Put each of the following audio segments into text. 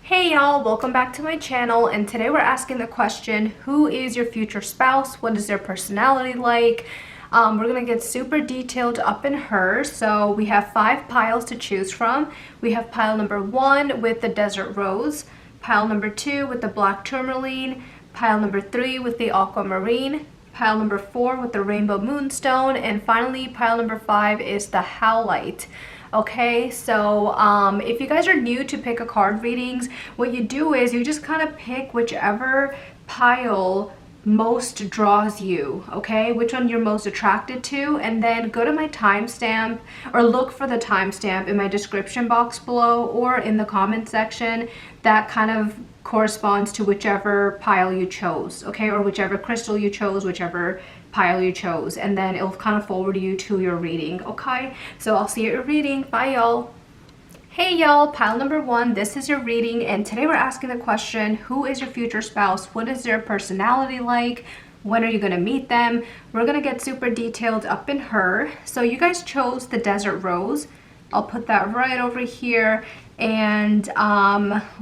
Hey y'all, welcome back to my channel, and today we're asking the question, who is your future spouse? What is their personality like? We're gonna get super detailed up in her. So we have 5 piles to choose from. We have pile number 1 with the desert rose, pile number 2 with the black tourmaline, pile number 3 with the aquamarine, pile number 4 with the rainbow moonstone, and finally pile number 5 is the howlite. Okay, so if you guys are new to pick a card readings, what you do is you just kind of pick whichever pile most draws you, okay, which one you're most attracted to, and then go to my timestamp or look for the timestamp in my description box below or in the comment section that kind of corresponds to whichever pile you chose, okay, or whichever crystal you chose, whichever pile you chose, and then it'll kind of forward you to your reading. Okay, so I'll see you at your reading. Bye y'all. Hey y'all, pile number 1, this is your reading, and today we're asking the question, who is your future spouse? What is their personality like? When are you going to meet them? We're going to get super detailed up in her. So you guys chose the desert rose. I'll put that right over here, and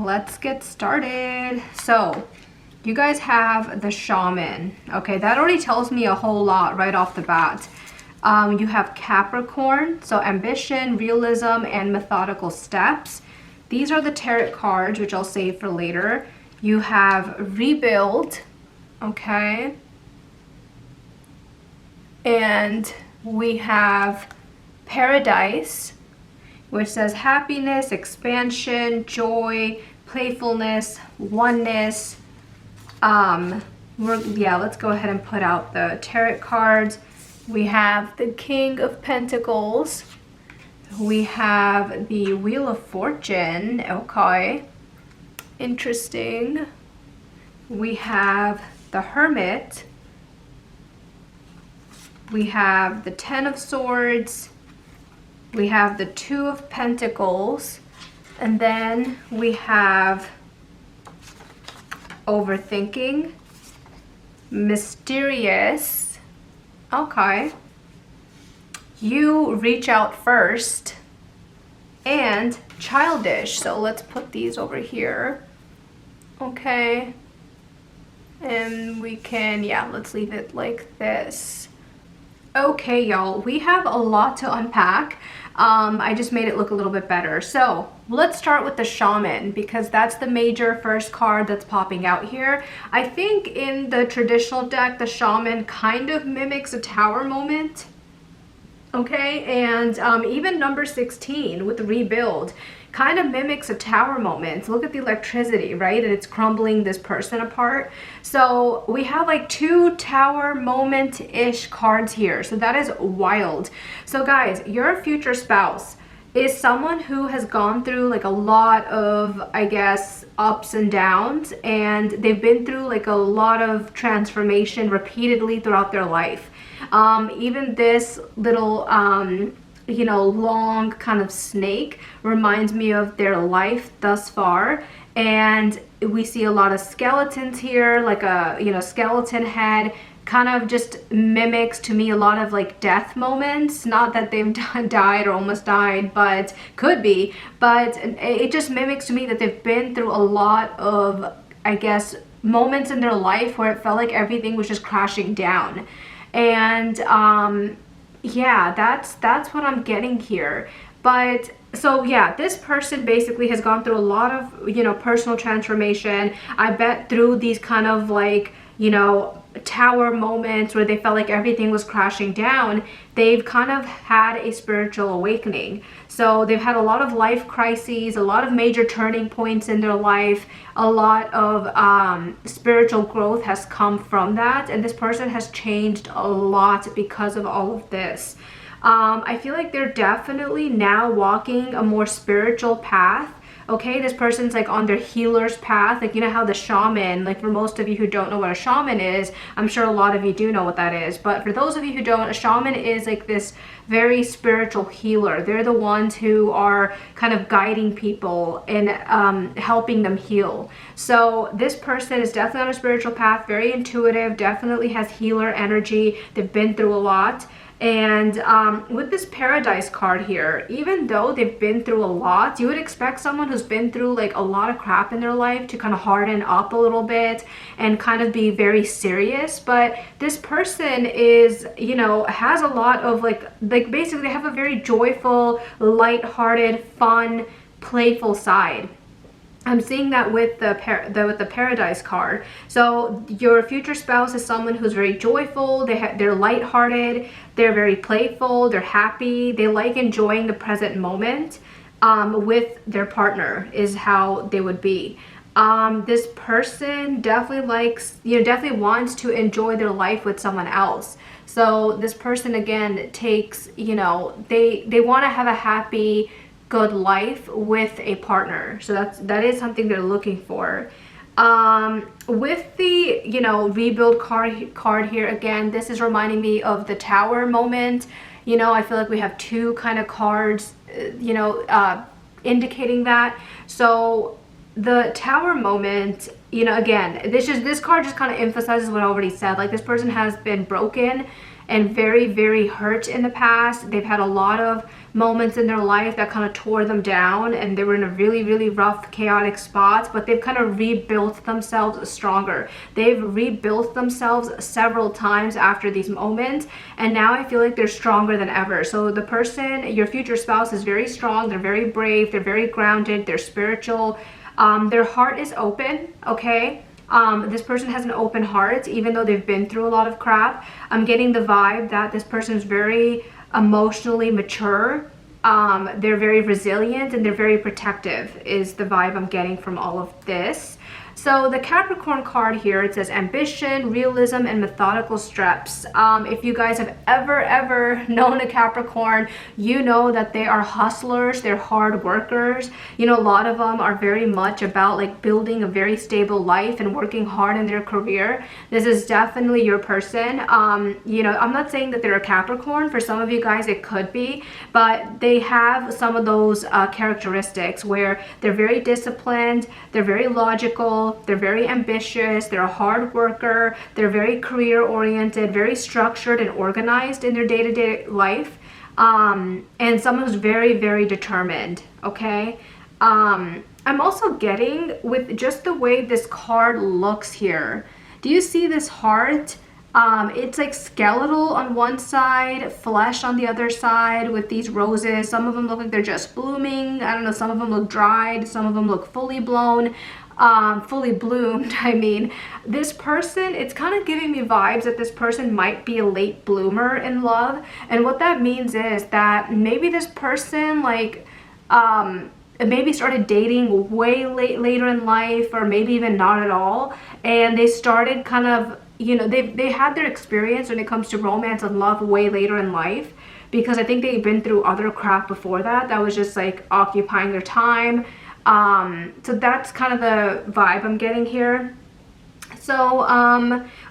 let's get started. So you guys have the shaman. Okay, that already tells me a whole lot right off the bat. You have Capricorn, so ambition, realism, and methodical steps. These are the tarot cards, which I'll save for later. You have rebuild, okay, and we have paradise, which says happiness, expansion, joy, playfulness, oneness. Let's go ahead and put out the tarot cards. We have the King of Pentacles. We have the Wheel of Fortune. Okay, interesting. We have the Hermit. We have the Ten of Swords. We have the Two of Pentacles. And then we have overthinking, mysterious. Okay, you reach out first, and childish. So let's put these over here. Okay, and we can, let's leave it like this. Okay y'all, we have a lot to unpack. I just made it look a little bit better. So let's start with the shaman, because that's the major first card that's popping out here. I think in the traditional deck, the shaman kind of mimics a tower moment. Okay, and even number 16 with the rebuild kind of mimics a tower moment. Look at the electricity, right? And it's crumbling this person apart. So we have like 2 tower moment-ish cards here. So that is wild. So guys, your future spouse is someone who has gone through like a lot of, I guess, ups and downs, and they've been through like a lot of transformation repeatedly throughout their life. Even this little long kind of snake reminds me of their life thus far, and we see a lot of skeletons here, like a skeleton head. Kind of just mimics to me a lot of like death moments. Not that they've died or almost died, but could be, but it just mimics to me that they've been through a lot of, I guess, moments in their life where it felt like everything was just crashing down. And that's what I'm getting here. But so yeah, this person basically has gone through a lot of personal transformation. I bet through these kind of like tower moments where they felt like everything was crashing down, they've kind of had a spiritual awakening. So they've had a lot of life crises, a lot of major turning points in their life. A lot of spiritual growth has come from that, and this person has changed a lot because of all of this. I feel like they're definitely now walking a more spiritual path. Okay, this person's like on their healer's path. Like, you know how the shaman, like for most of you who don't know what a shaman is, I'm sure a lot of you do know what that is, but for those of you who don't, a shaman is like this very spiritual healer. They're the ones who are kind of guiding people and helping them heal. So this person is definitely on a spiritual path, very intuitive, definitely has healer energy. They've been through a lot. And with this Paradise card here, even though they've been through a lot, you would expect someone who's been through like a lot of crap in their life to kind of harden up a little bit and kind of be very serious. But this person is, you know, has a lot of like basically they have a very joyful, lighthearted, fun, playful side. I'm seeing that with the Paradise card. So your future spouse is someone who's very joyful. They're lighthearted. They're very playful. They're happy. They like enjoying the present moment with their partner is how they would be. This person definitely likes, you know, definitely wants to enjoy their life with someone else. So this person again takes, you know, they want to have a happy, good life with a partner. So that is something they're looking for. With the, you know, rebuild card here, again, this is reminding me of the Tower moment. You know, I feel like we have two kind of cards, you know, indicating that. So the Tower moment, you know, again, this card just kind of emphasizes what I already said. Like, this person has been broken and very, very hurt in the past. They've had a lot of moments in their life that kind of tore them down, and they were in a really, really rough, chaotic spot, but they've kind of rebuilt themselves stronger. They've rebuilt themselves several times after these moments, and now I feel like they're stronger than ever. So the person, your future spouse, is very strong. They're very brave. They're very grounded. They're spiritual. Their heart is open, okay? This person has an open heart, even though they've been through a lot of crap. I'm getting the vibe that this person is very emotionally mature. They're very resilient and they're very protective is the vibe I'm getting from all of this. So the Capricorn card here, it says ambition, realism, and methodical steps. If you guys have ever known a Capricorn, you know that they are hustlers, they're hard workers. You know, a lot of them are very much about like building a very stable life and working hard in their career. This is definitely your person. You know, I'm not saying that they're a Capricorn. For some of you guys, it could be, but they have some of those characteristics where they're very disciplined, they're very logical, they're very ambitious, they're a hard worker, they're very career oriented, very structured and organized in their day-to-day life, and someone who's very, very determined, okay? I'm also getting, with just the way this card looks here, do you see this heart? It's like skeletal on one side, flesh on the other side with these roses. Some of them look like they're just blooming. I don't know, some of them look dried, some of them look fully blown. Fully bloomed. I mean, this person, it's kind of giving me vibes that this person might be a late bloomer in love. And what that means is that maybe this person like maybe started dating way later in life, or maybe even not at all, and they started kind of, you know, they had their experience when it comes to romance and love way later in life, because I think they've been through other crap before that was just like occupying their time. So that's kind of the vibe I'm getting here. So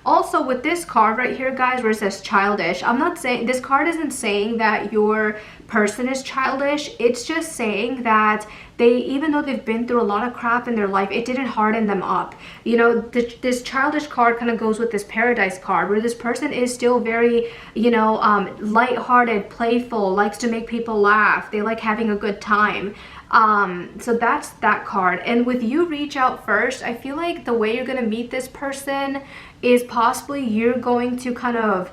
also with this card right here, guys, where it says childish, I'm not saying, this card isn't saying that your person is childish. It's just saying that they, even though they've been through a lot of crap in their life, it didn't harden them up. You know, this childish card kind of goes with this Paradise card, where this person is still very, you know, lighthearted, playful, likes to make people laugh. They like having a good time. So that's that card. And with you reach out first, I feel like the way you're going to meet this person is possibly you're going to kind of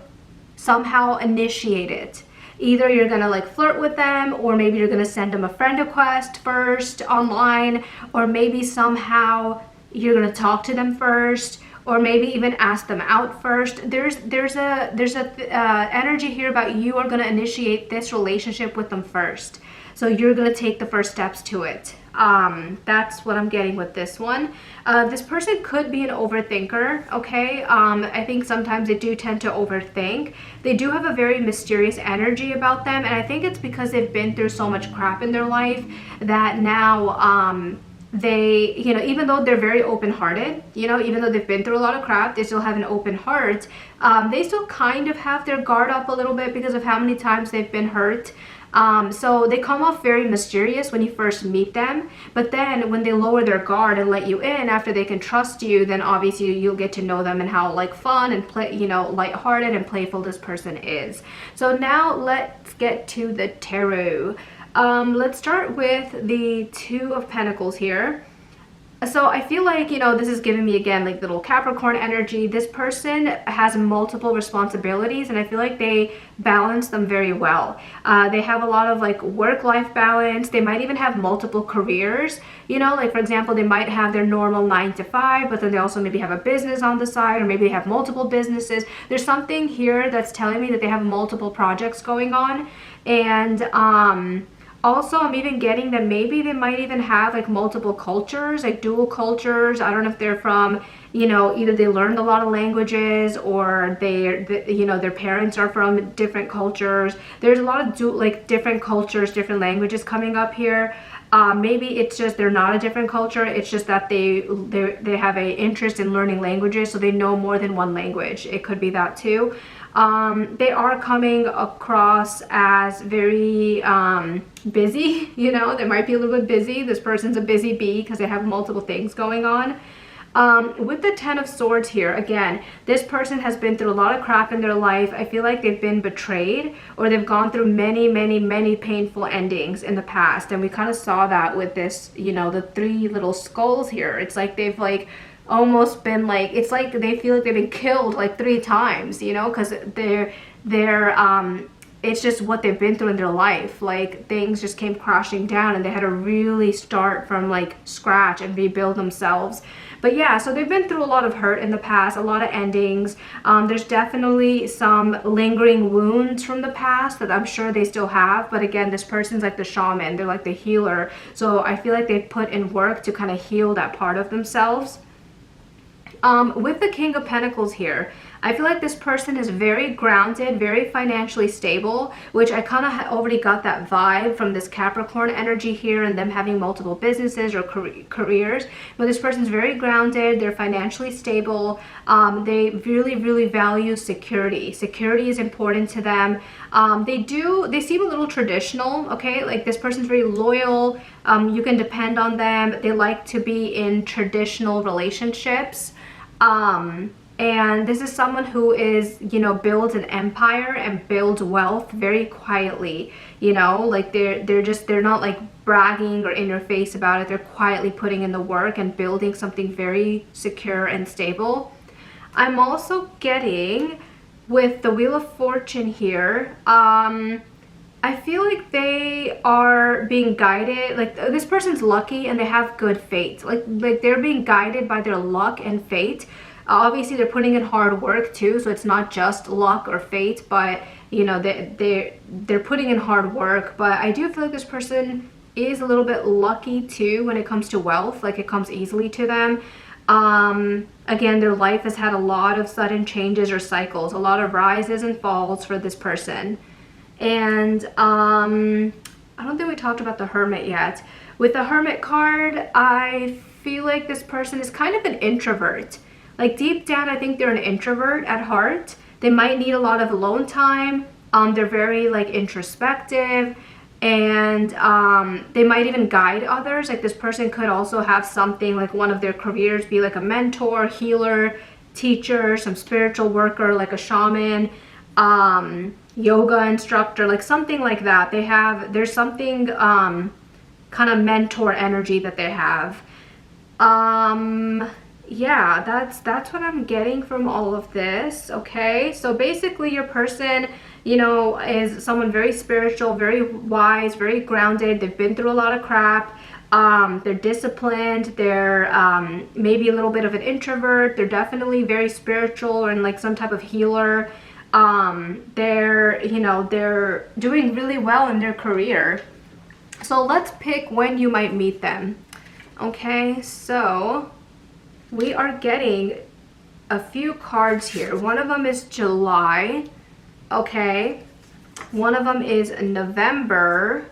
somehow initiate it. Either you're going to like flirt with them, or maybe you're going to send them a friend request first online, or maybe somehow you're going to talk to them first, or maybe even ask them out first. There's a energy here about you are going to initiate this relationship with them first. So you're going to take the first steps to it. That's what I'm getting with this one. This person could be an overthinker, okay? I think sometimes they do tend to overthink. They do have a very mysterious energy about them, and I think it's because they've been through so much crap in their life that now they, you know, even though they're very open-hearted, you know, even though they've been through a lot of crap, they still have an open heart. They still kind of have their guard up a little bit because of how many times they've been hurt. So they come off very mysterious when you first meet them, but then when they lower their guard and let you in after they can trust you, then obviously you'll get to know them and how like fun and play, you know, lighthearted and playful this person is. So now let's get to the tarot. Let's start with the Two of Pentacles here. So I feel like, you know, this is giving me again like little Capricorn energy. This person has multiple responsibilities and I feel like they balance them very well. They have a lot of like work-life balance. They might even have multiple careers, you know, like for example, they might have their normal 9 to 5, but then they also maybe have a business on the side, or maybe they have multiple businesses. There's something here that's telling me that they have multiple projects going on. And also, I'm even getting that maybe they might even have like multiple cultures, like dual cultures. I don't know if they're from, you know, either they learned a lot of languages or you know, their parents are from different cultures. There's a lot of like different cultures, different languages coming up here. Maybe it's just they're not a different culture. It's just that they have a interest in learning languages, so they know more than one language. It could be that too. They are coming across as very busy, you know, they might be a little bit busy. This person's a busy bee because they have multiple things going on. With the Ten of Swords here, again, this person has been through a lot of crap in their life. I feel like they've been betrayed, or they've gone through many painful endings in the past. And we kind of saw that with this, you know, the three little skulls here. It's like they've like almost been like, it's like they feel like they've been killed like 3 times, you know, because they're it's just what they've been through in their life. Like things just came crashing down and they had to really start from like scratch and rebuild themselves. But yeah, so they've been through a lot of hurt in the past, a lot of endings. There's definitely some lingering wounds from the past that I'm sure they still have. But again, this person's like the shaman, they're like the healer. So I feel like they've put in work to kind of heal that part of themselves. With the King of Pentacles here, I feel like this person is very grounded, very financially stable, which I kind of already got that vibe from this Capricorn energy here and them having multiple businesses or careers. But this person's very grounded, they're financially stable, they really value security. Security is important to them. They seem a little traditional, okay? Like this person's very loyal, you can depend on them. They like to be in traditional relationships. And this is someone who is, you know, builds an empire and builds wealth very quietly, you know, like they're not like bragging or in your face about it. They're quietly putting in the work and building something very secure and stable. I'm also getting with the Wheel of Fortune here, I feel like they are being guided, like this person's lucky and they have good fate. Like they're being guided by their luck and fate. Obviously they're putting in hard work too, so it's not just luck or fate, but you know, they're putting in hard work. But I do feel like this person is a little bit lucky too when it comes to wealth, like it comes easily to them. Again, their life has had a lot of sudden changes or cycles, a lot of rises and falls for this person. And I don't think we talked about the Hermit yet. With the Hermit card, I feel like this person is kind of an introvert. Like deep down, I think they're an introvert at heart. They might need a lot of alone time. They're very like introspective, and they might even guide others. Like this person could also have something like one of their careers be like a mentor, healer, teacher, some spiritual worker, like a shaman, yoga instructor, like something like that. There's something kind of mentor energy that they have. Yeah, that's what I'm getting from all of this. Okay, so basically your person, you know, is someone very spiritual, very wise, very grounded. They've been through a lot of crap. They're disciplined. They're maybe a little bit of an introvert. They're definitely very spiritual and like some type of healer. They're doing really well in their career. So let's pick when you might meet them. Okay, so we are getting a few cards here. One of them is July, okay? One of them is November,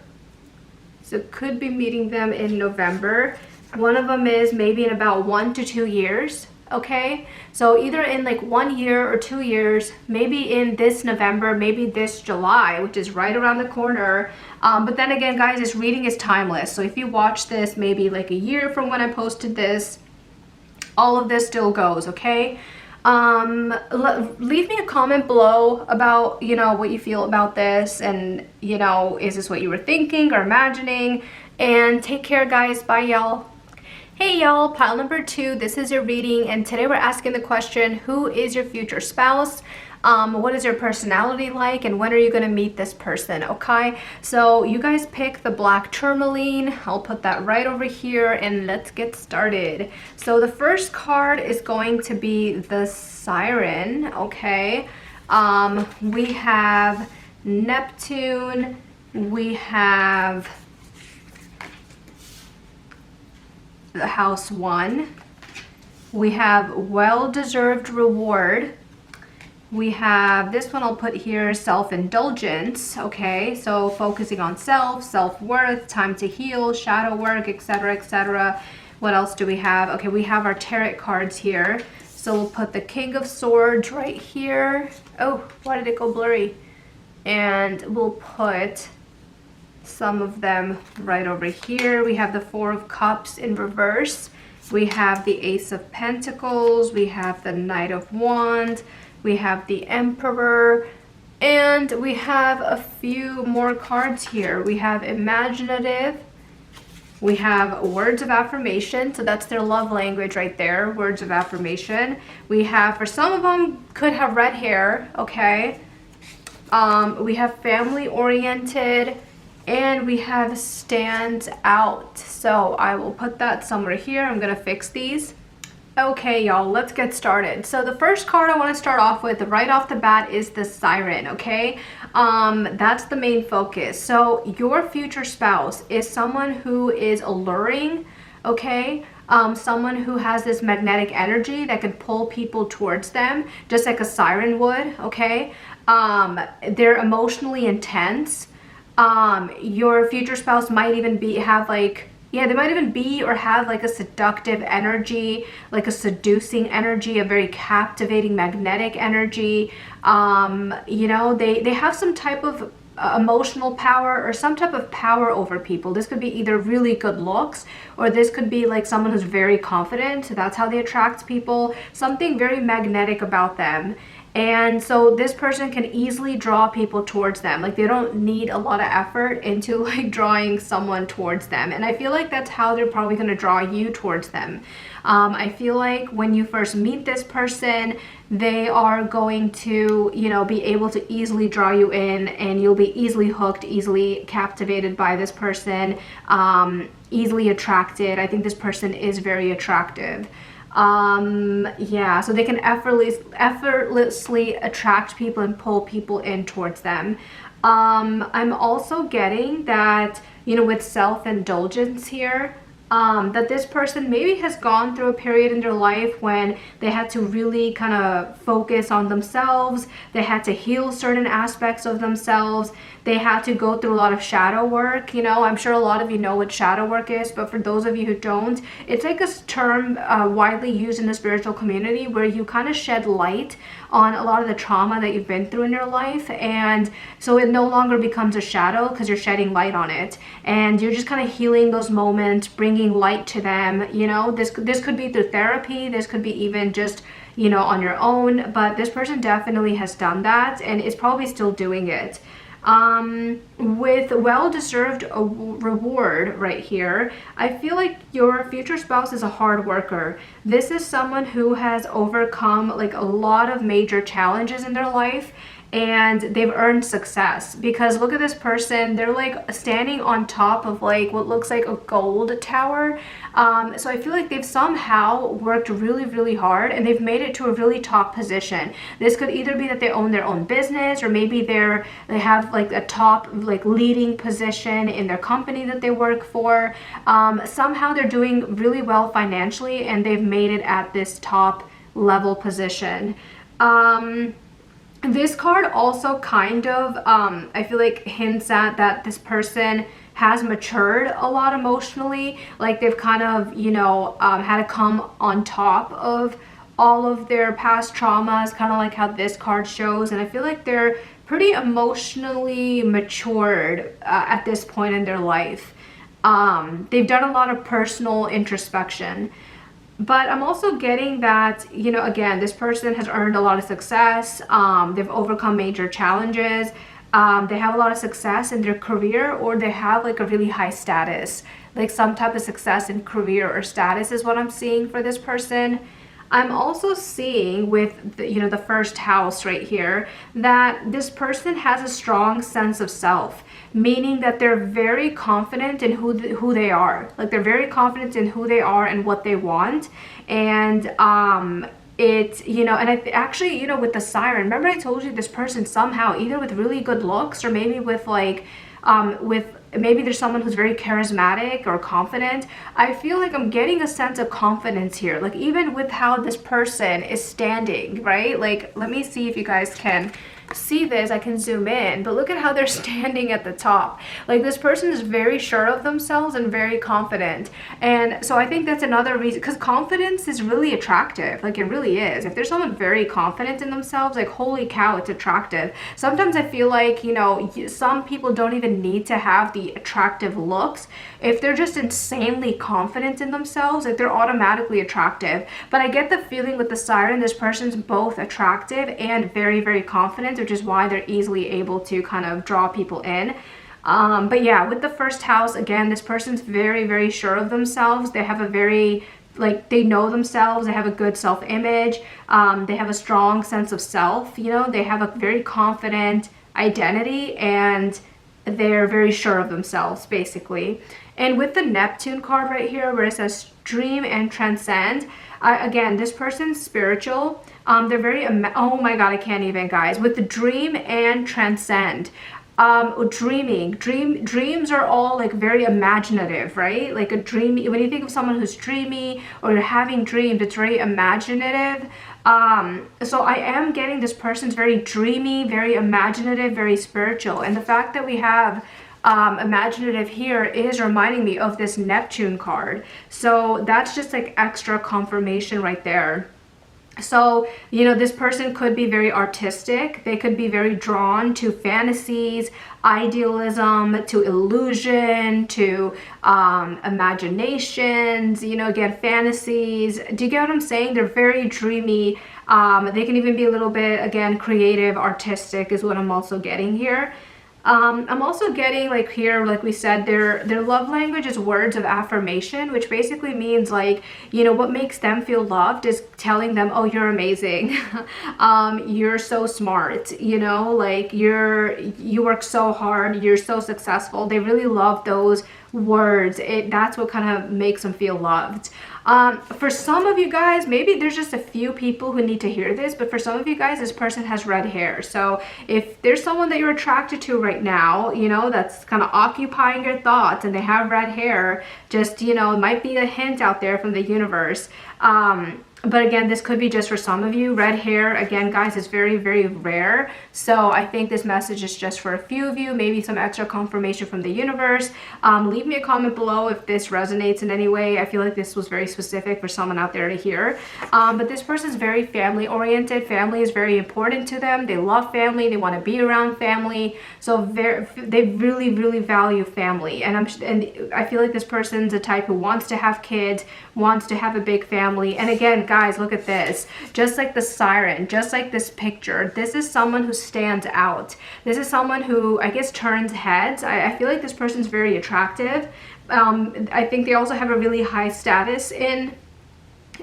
so could be meeting them in November. One of them is maybe in about 1 to 2 years, okay? So either in like 1 year or 2 years, maybe in this November, maybe this July, which is right around the corner. But then again, guys, this reading is timeless. So if you watch this maybe like a year from when I posted this, all of this still goes, okay? Leave me a comment below about, you know, what you feel about this, and, you know, is this what you were thinking or imagining? And take care, guys. Bye, y'all. Hey y'all, pile number 2, this is your reading, and today we're asking the question, who is your future spouse? What is your personality like, and when are you going to meet this person? Okay, so you guys pick the black tourmaline. I'll put that right over here, and let's get started. So the first card is going to be the Siren. Okay, we have Neptune, we have the house 1, we have well-deserved reward, we have this one I'll put here, self-indulgence. Okay, so focusing on self-worth, time to heal, shadow work, etc., etc. What else do we have? Okay, we have our tarot cards here, so we'll put the King of Swords right here. Oh, why did it go blurry? And we'll put some of them right over here. We have the Four of Cups in reverse, we have the Ace of Pentacles, we have the Knight of Wands, we have the Emperor, and we have a few more cards here. We have imaginative, we have words of affirmation, so that's their love language right there, words of affirmation. We have, for some of them, could have red hair, okay? We have family oriented, and we have stands out. So I will put that somewhere here. I'm gonna fix these. Okay, y'all, let's get started. So the first card I want to start off with right off the bat is the Siren, okay? That's the main focus. So your future spouse is someone who is alluring, okay? Someone who has this magnetic energy that can pull people towards them, just like a siren would, okay? They're emotionally intense. Your future spouse might even have like, yeah, they might even be or have like a seductive energy, like a seducing energy, a very captivating magnetic energy. You know, they have some type of emotional power or some type of power over people. This could be either really good looks, or this could be like someone who's very confident. That's how they attract people. Something very magnetic about them. And so this person can easily draw people towards them. Like, they don't need a lot of effort into like drawing someone towards them. And I feel like that's how they're probably going to draw you towards them. I feel like when you first meet this person, they are going to, you know, be able to easily draw you in, and you'll be easily hooked, easily captivated by this person, easily attracted. I think this person is very attractive. Yeah, so they can effortlessly attract people and pull people in towards them. I'm also getting that, you know, with self-indulgence here, that this person maybe has gone through a period in their life when they had to really kind of focus on themselves. They had to heal certain aspects of themselves. They had to go through a lot of shadow work. You know, I'm sure a lot of you know what shadow work is, but for those of you who don't, it's like a term widely used in the spiritual community where you kind of shed light on a lot of the trauma that you've been through in your life, and so it no longer becomes a shadow because you're shedding light on it, and you're just kind of healing those moments, bringing light to them. You know, this could be through therapy, this could be even just, you know, on your own, but this person definitely has done that and is probably still doing it. With well-deserved reward right here, I feel like your future spouse is a hard worker. This is someone who has overcome like a lot of major challenges in their life, and they've earned success, because look at this person. They're like standing on top of like what looks like a gold tower. So I feel like they've somehow worked really, really hard, and they've made it to a really top position. This could either be that they own their own business, or maybe they have like a top like leading position in their company that they work for. Somehow they're doing really well financially, and they've made it at this top level position. This card also kind of, I feel like hints at that this person has matured a lot emotionally. Like they've kind of, you know, had to come on top of all of their past traumas, kind of like how this card shows. And I feel like they're pretty emotionally matured at this point in their life. They've done a lot of personal introspection. But I'm also getting that, you know, again, this person has earned a lot of success. They've overcome major challenges. They have a lot of success in their career, or they have like a really high status, like some type of success in career or status is what I'm seeing for this person. I'm also seeing with the, you know, the first house right here, that this person has a strong sense of self, meaning that they're very confident in who they are. Like they're very confident in who they are and what they want. And it, you know, and actually, you know, with the siren, remember I told you this person somehow, either with really good looks or maybe with like maybe there's someone who's very charismatic or confident. I feel like I'm getting a sense of confidence here, like even with how this person is standing, right? Like, let me see if you guys can see this. I can zoom in, but look at how they're standing at the top. Like this person is very sure of themselves and very confident. And so I think that's another reason, because confidence is really attractive. Like it really is. If there's someone very confident in themselves, like holy cow, it's attractive. Sometimes I feel like, you know, some people don't even need to have the attractive looks. If they're just insanely confident in themselves, like they're automatically attractive. But I get the feeling with the siren, this person's both attractive and very, very confident, which is why they're easily able to kind of draw people in. But yeah, with the first house, again, this person's very, very sure of themselves. They have a very, like, they know themselves. They have a good self-image. They have a strong sense of self. You know, they have a very confident identity, and they're very sure of themselves, basically. And with the Neptune card right here, where it says dream and transcend, again, this person's spiritual. They're very, oh my God, I can't even, guys. With the dream and transcend, dreams are all like very imaginative, right? Like a dream, when you think of someone who's dreamy or you're having dreams, it's very imaginative. So I am getting this person's very dreamy, very imaginative, very spiritual. And the fact that we have imaginative here is reminding me of this Neptune card. So that's just like extra confirmation right there. So, you know, this person could be very artistic. They could be very drawn to fantasies, idealism, to illusion, to imaginations, you know, again, fantasies. Do you get what I'm saying? They're very dreamy. They can even be a little bit, again, creative, artistic is what I'm also getting here. I'm also getting, like here, like we said, their love language is words of affirmation, which basically means, like, you know, what makes them feel loved is telling them, oh, you're amazing. You're so smart, you know, like you work so hard, you're so successful. They really love those words. That's what kind of makes them feel loved. For some of you guys, maybe there's just a few people who need to hear this, but for some of you guys, this person has red hair. So if there's someone that you're attracted to right now, you know, that's kind of occupying your thoughts and they have red hair, just, you know, it might be a hint out there from the universe. But again, this could be just for some of you. Red hair, again, guys, is very, very rare. So I think this message is just for a few of you, maybe some extra confirmation from the universe. Leave me a comment below if this resonates in any way. I feel like this was very specific for someone out there to hear. But this person's very family oriented. Family is very important to them. They love family. They want to be around family. So they really, really value family. And I feel like this person's a type who wants to have kids, wants to have a big family. And again, guys, look at this. Just like the siren, just like this picture, this is someone who stands out. This is someone who, I guess, turns heads. I feel like this person's very attractive. I think they also have a really high status in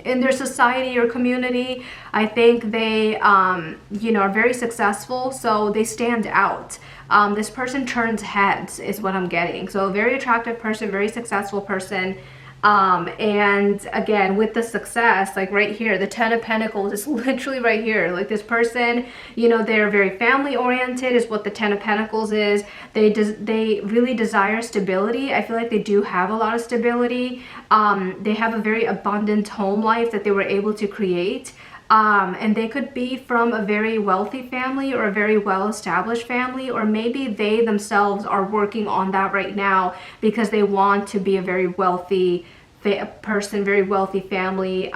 their society or community. I think they, you know, are very successful, so they stand out. This person turns heads is what I'm getting. So a very attractive person, very successful person. And again, with the success, like right here, the 10 of Pentacles is literally right here. Like this person, you know, they're very family oriented is what the 10 of Pentacles is. They really desire stability. I feel like they do have a lot of stability. They have a very abundant home life that they were able to create. And they could be from a very wealthy family or a very well-established family, or maybe they themselves are working on that right now because they want to be a very wealthy person, very wealthy family.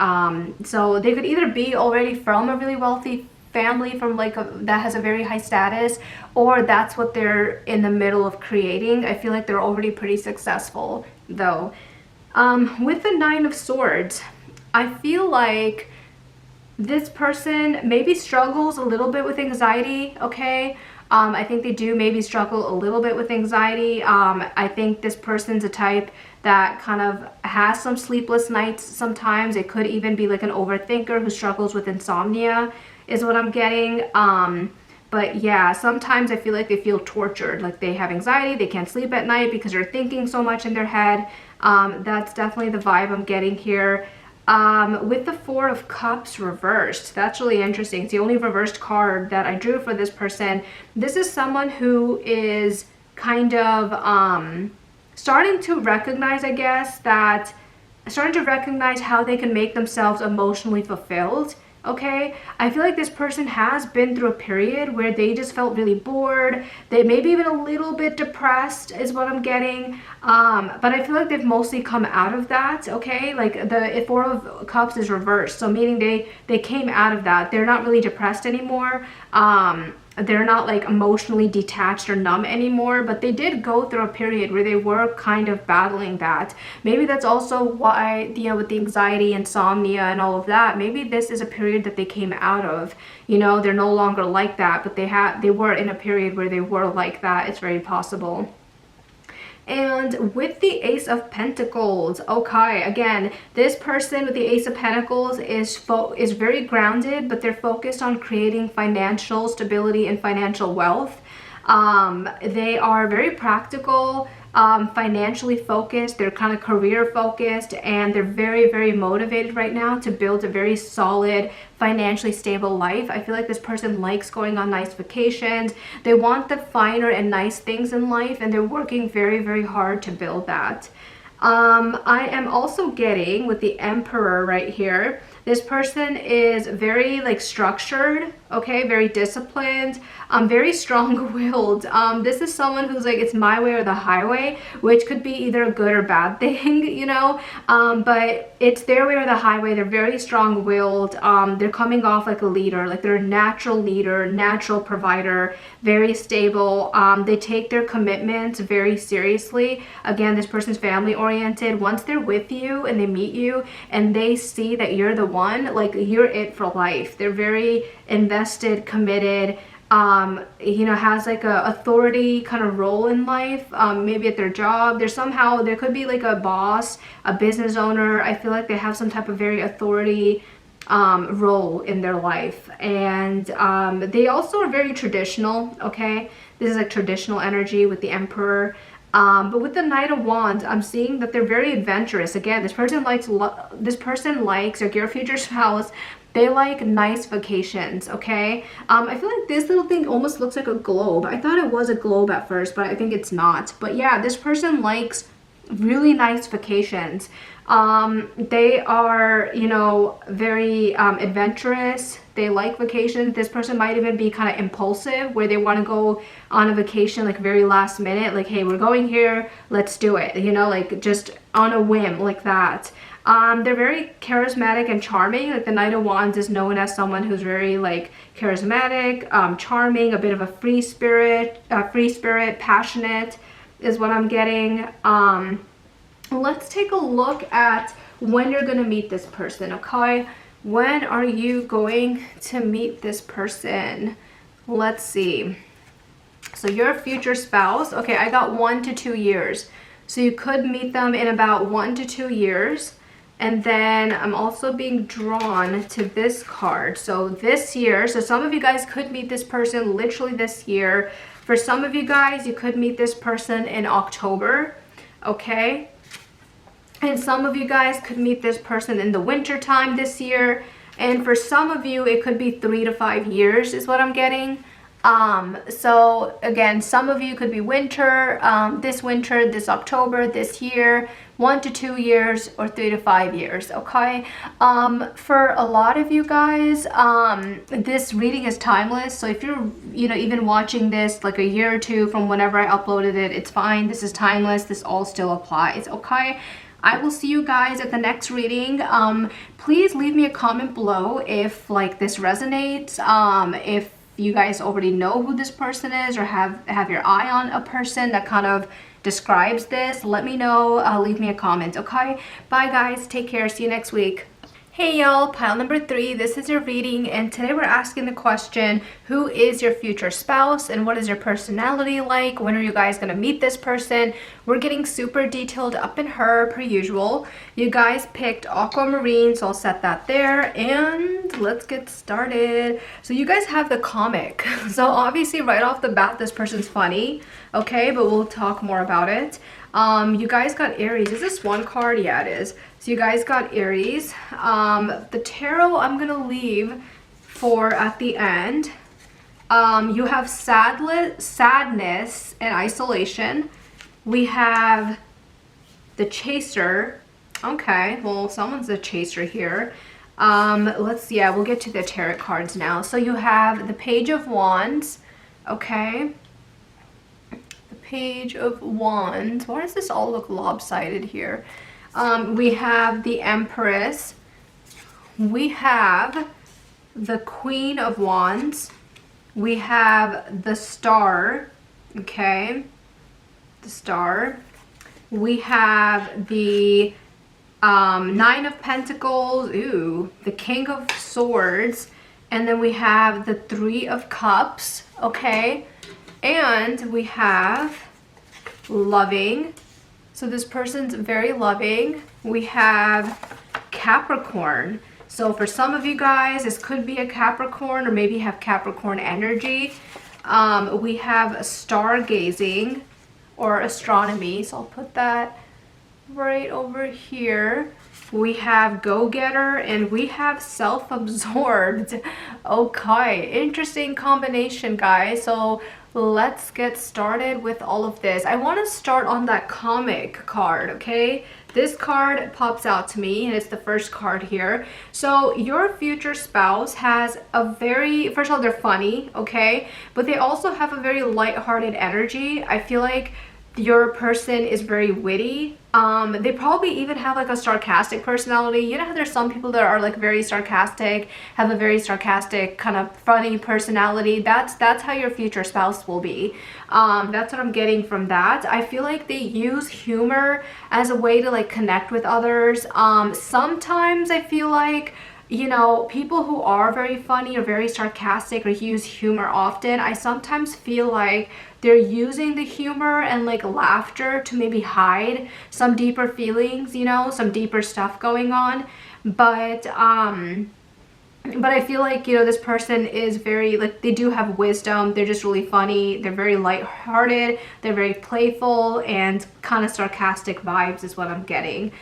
So they could either be already from a really wealthy family, from like that has a very high status, or that's what they're in the middle of creating. I feel like they're already pretty successful though. With the Nine of Swords, I feel like this person maybe struggles a little bit with anxiety, okay? I think they do maybe struggle a little bit with anxiety. I think this person's a type that kind of has some sleepless nights sometimes. It could even be like an overthinker who struggles with insomnia is what I'm getting. But yeah, sometimes I feel like they feel tortured, like they have anxiety, they can't sleep at night because they're thinking so much in their head. That's definitely the vibe I'm getting here. With the Four of Cups reversed, that's really interesting. It's the only reversed card that I drew for this person. This is someone who is kind of starting to recognize, I guess, starting to recognize how they can make themselves emotionally fulfilled. Okay, I feel like this person has been through a period where they just felt really bored. They maybe even a little bit depressed is what I'm getting. But I feel like they've mostly come out of that. Okay, like the Four of Cups is reversed, so meaning they came out of that. They're not really depressed anymore. They're not like emotionally detached or numb anymore, but they did go through a period where they were kind of battling that. Maybe that's also why, you know, with the anxiety, insomnia and all of that, maybe this is a period that they came out of. You know, they're no longer like that, but they were in a period where they were like that. It's very possible. And with the Ace of Pentacles, okay, again, this person with the Ace of Pentacles is very grounded, but they're focused on creating financial stability and financial wealth. They are very practical, financially focused. They're kind of career focused, and they're very, very motivated right now to build a very solid, financially stable life. I feel like this person likes going on nice vacations. They want the finer and nice things in life, and they're working very, very hard to build that. I am also getting with the Emperor right here, this person is very like structured, okay, very disciplined, very strong-willed. This is someone who's like, it's my way or the highway, which could be either a good or bad thing, you know, but it's their way or the highway. They're very strong-willed. They're coming off like a leader, like they're a natural leader, natural provider, very stable. They take their commitments very seriously. Again, this person's family oriented. Once they're with you and they meet you and they see that you're the one, like you're it for life. They're very invested, committed, you know, has like a authority kind of role in life, maybe at their job. There could be like a boss, a business owner. I feel like they have some type of very authority role in their life. And they also are very traditional, okay? This is like traditional energy with the Emperor. But with the Knight of Wands, I'm seeing that they're very adventurous. Again, this person likes, like your future spouse, they like nice vacations, okay? I feel like this little thing almost looks like a globe. I thought it was a globe at first, but I think it's not. But yeah, this person likes really nice vacations. They are, you know, very adventurous. They like vacations. This person might even be kind of impulsive, where they want to go on a vacation like very last minute, like, hey, we're going here, let's do it, you know, like just on a whim like that. They're very charismatic and charming. Like the Knight of Wands is known as someone who's very like charismatic, charming, a bit of a free spirit, passionate is what I'm getting. Let's take a look at when you're going to meet this person, okay? When are you going to meet this person? Let's see. So your future spouse, okay, I got 1 to 2 years. So you could meet them in about 1 to 2 years. And then I'm also being drawn to this card. So this year, so some of you guys could meet this person literally this year. For some of you guys, you could meet this person in October, okay? And some of you guys could meet this person in the winter time this year. And for some of you, it could be 3 to 5 years is what I'm getting. So again, some of you could be winter, this October, this year, 1 to 2 years, or 3 to 5 years, okay? For a lot of you guys, this reading is timeless. So if you're, you know, even watching this like a year or two from whenever I uploaded it, it's fine. This is timeless. This all still applies, okay? I will see you guys at the next reading. Please leave me a comment below if like this resonates, if you guys already know who this person is or have your eye on a person that kind of describes this. Let me know. Leave me a comment. Okay, bye guys, take care, see you next week. Hey y'all, pile number 3, this is your reading, and today we're asking the question, who is your future spouse and what is your personality like? When are you guys going to meet this person? We're getting super detailed up in her per usual. You guys picked aquamarine, so I'll set that there, and let's get started. So you guys have the comic. So obviously right off the bat this person's funny, okay, but we'll talk more about it. You guys got Aries. Is this one card? Yeah, it is. So you guys got Aries. The tarot I'm gonna leave for at the end. You have sadness and isolation. We have the chaser. Okay, well, someone's a chaser here. Let's see. Yeah, we'll get to the tarot cards now. So you have the Page of Wands. Okay. Page of Wands. Why does this all look lopsided here? We have the Empress. We have the Queen of Wands. We have the Star. Okay, the Star. We have the Nine of Pentacles. Ooh, the King of Swords. And then we have the Three of Cups. Okay. And we have loving. So this person's very loving. We have Capricorn. So for some of you guys, this could be a Capricorn or maybe have Capricorn energy. We have stargazing or astronomy. So I'll put that right over here. We have go-getter and we have self-absorbed. Okay, interesting combination, guys. So let's get started with all of this. I want to start on that comic card, okay? This card pops out to me and it's the first card here. So your future spouse has a very, first of all, they're funny, okay? But they also have a very lighthearted energy. I feel like your person is very witty. They probably even have like a sarcastic personality. You know how there's some people that are like very sarcastic, have a very sarcastic kind of funny personality. That's how your future spouse will be. That's what I'm getting from that. I feel like they use humor as a way to like connect with others. Sometimes I feel like, you know, people who are very funny or very sarcastic or use humor often, I sometimes feel like they're using the humor and like laughter to maybe hide some deeper feelings, you know, some deeper stuff going on. But I feel like, you know, this person is very, like, they do have wisdom. They're just really funny. They're very lighthearted. They're very playful and kind of sarcastic vibes is what I'm getting.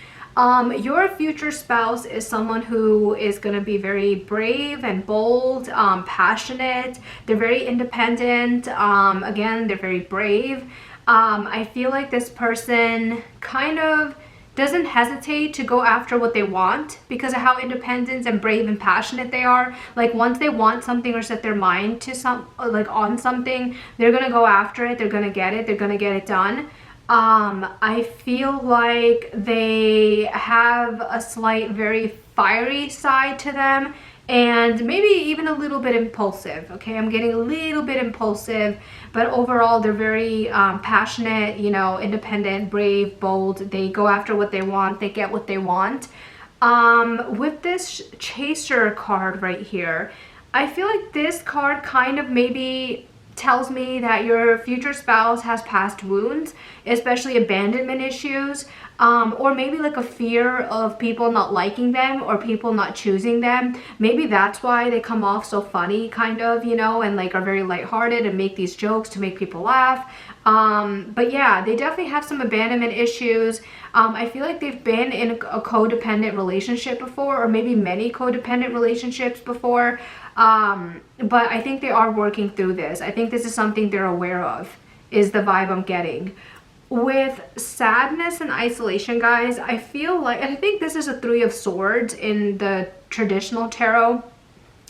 Your future spouse is someone who is going to be very brave and bold, passionate. They're very independent. Again, they're very brave. I feel like this person kind of doesn't hesitate to go after what they want because of how independent and brave and passionate they are. Like once they want something or set their mind to on something, they're going to go after it. They're going to get it. They're going to get it done. I feel like they have a slight, very fiery side to them and maybe even a little bit impulsive. Okay, I'm getting a little bit impulsive, but overall they're very passionate, you know, independent, brave, bold. They go after what they want. They get what they want. With this chaser card right here, I feel like this card kind of maybe tells me that your future spouse has past wounds, especially abandonment issues, or maybe like a fear of people not liking them or people not choosing them. Maybe that's why they come off so funny, kind of, you know, and like are very lighthearted and make these jokes to make people laugh. But yeah, they definitely have some abandonment issues. I feel like they've been in a codependent relationship before, or maybe many codependent relationships before. But I think they are working through this. I think this is something they're aware of, is the vibe I'm getting. With sadness and isolation, guys, I feel like, and I think this is a Three of Swords in the traditional tarot,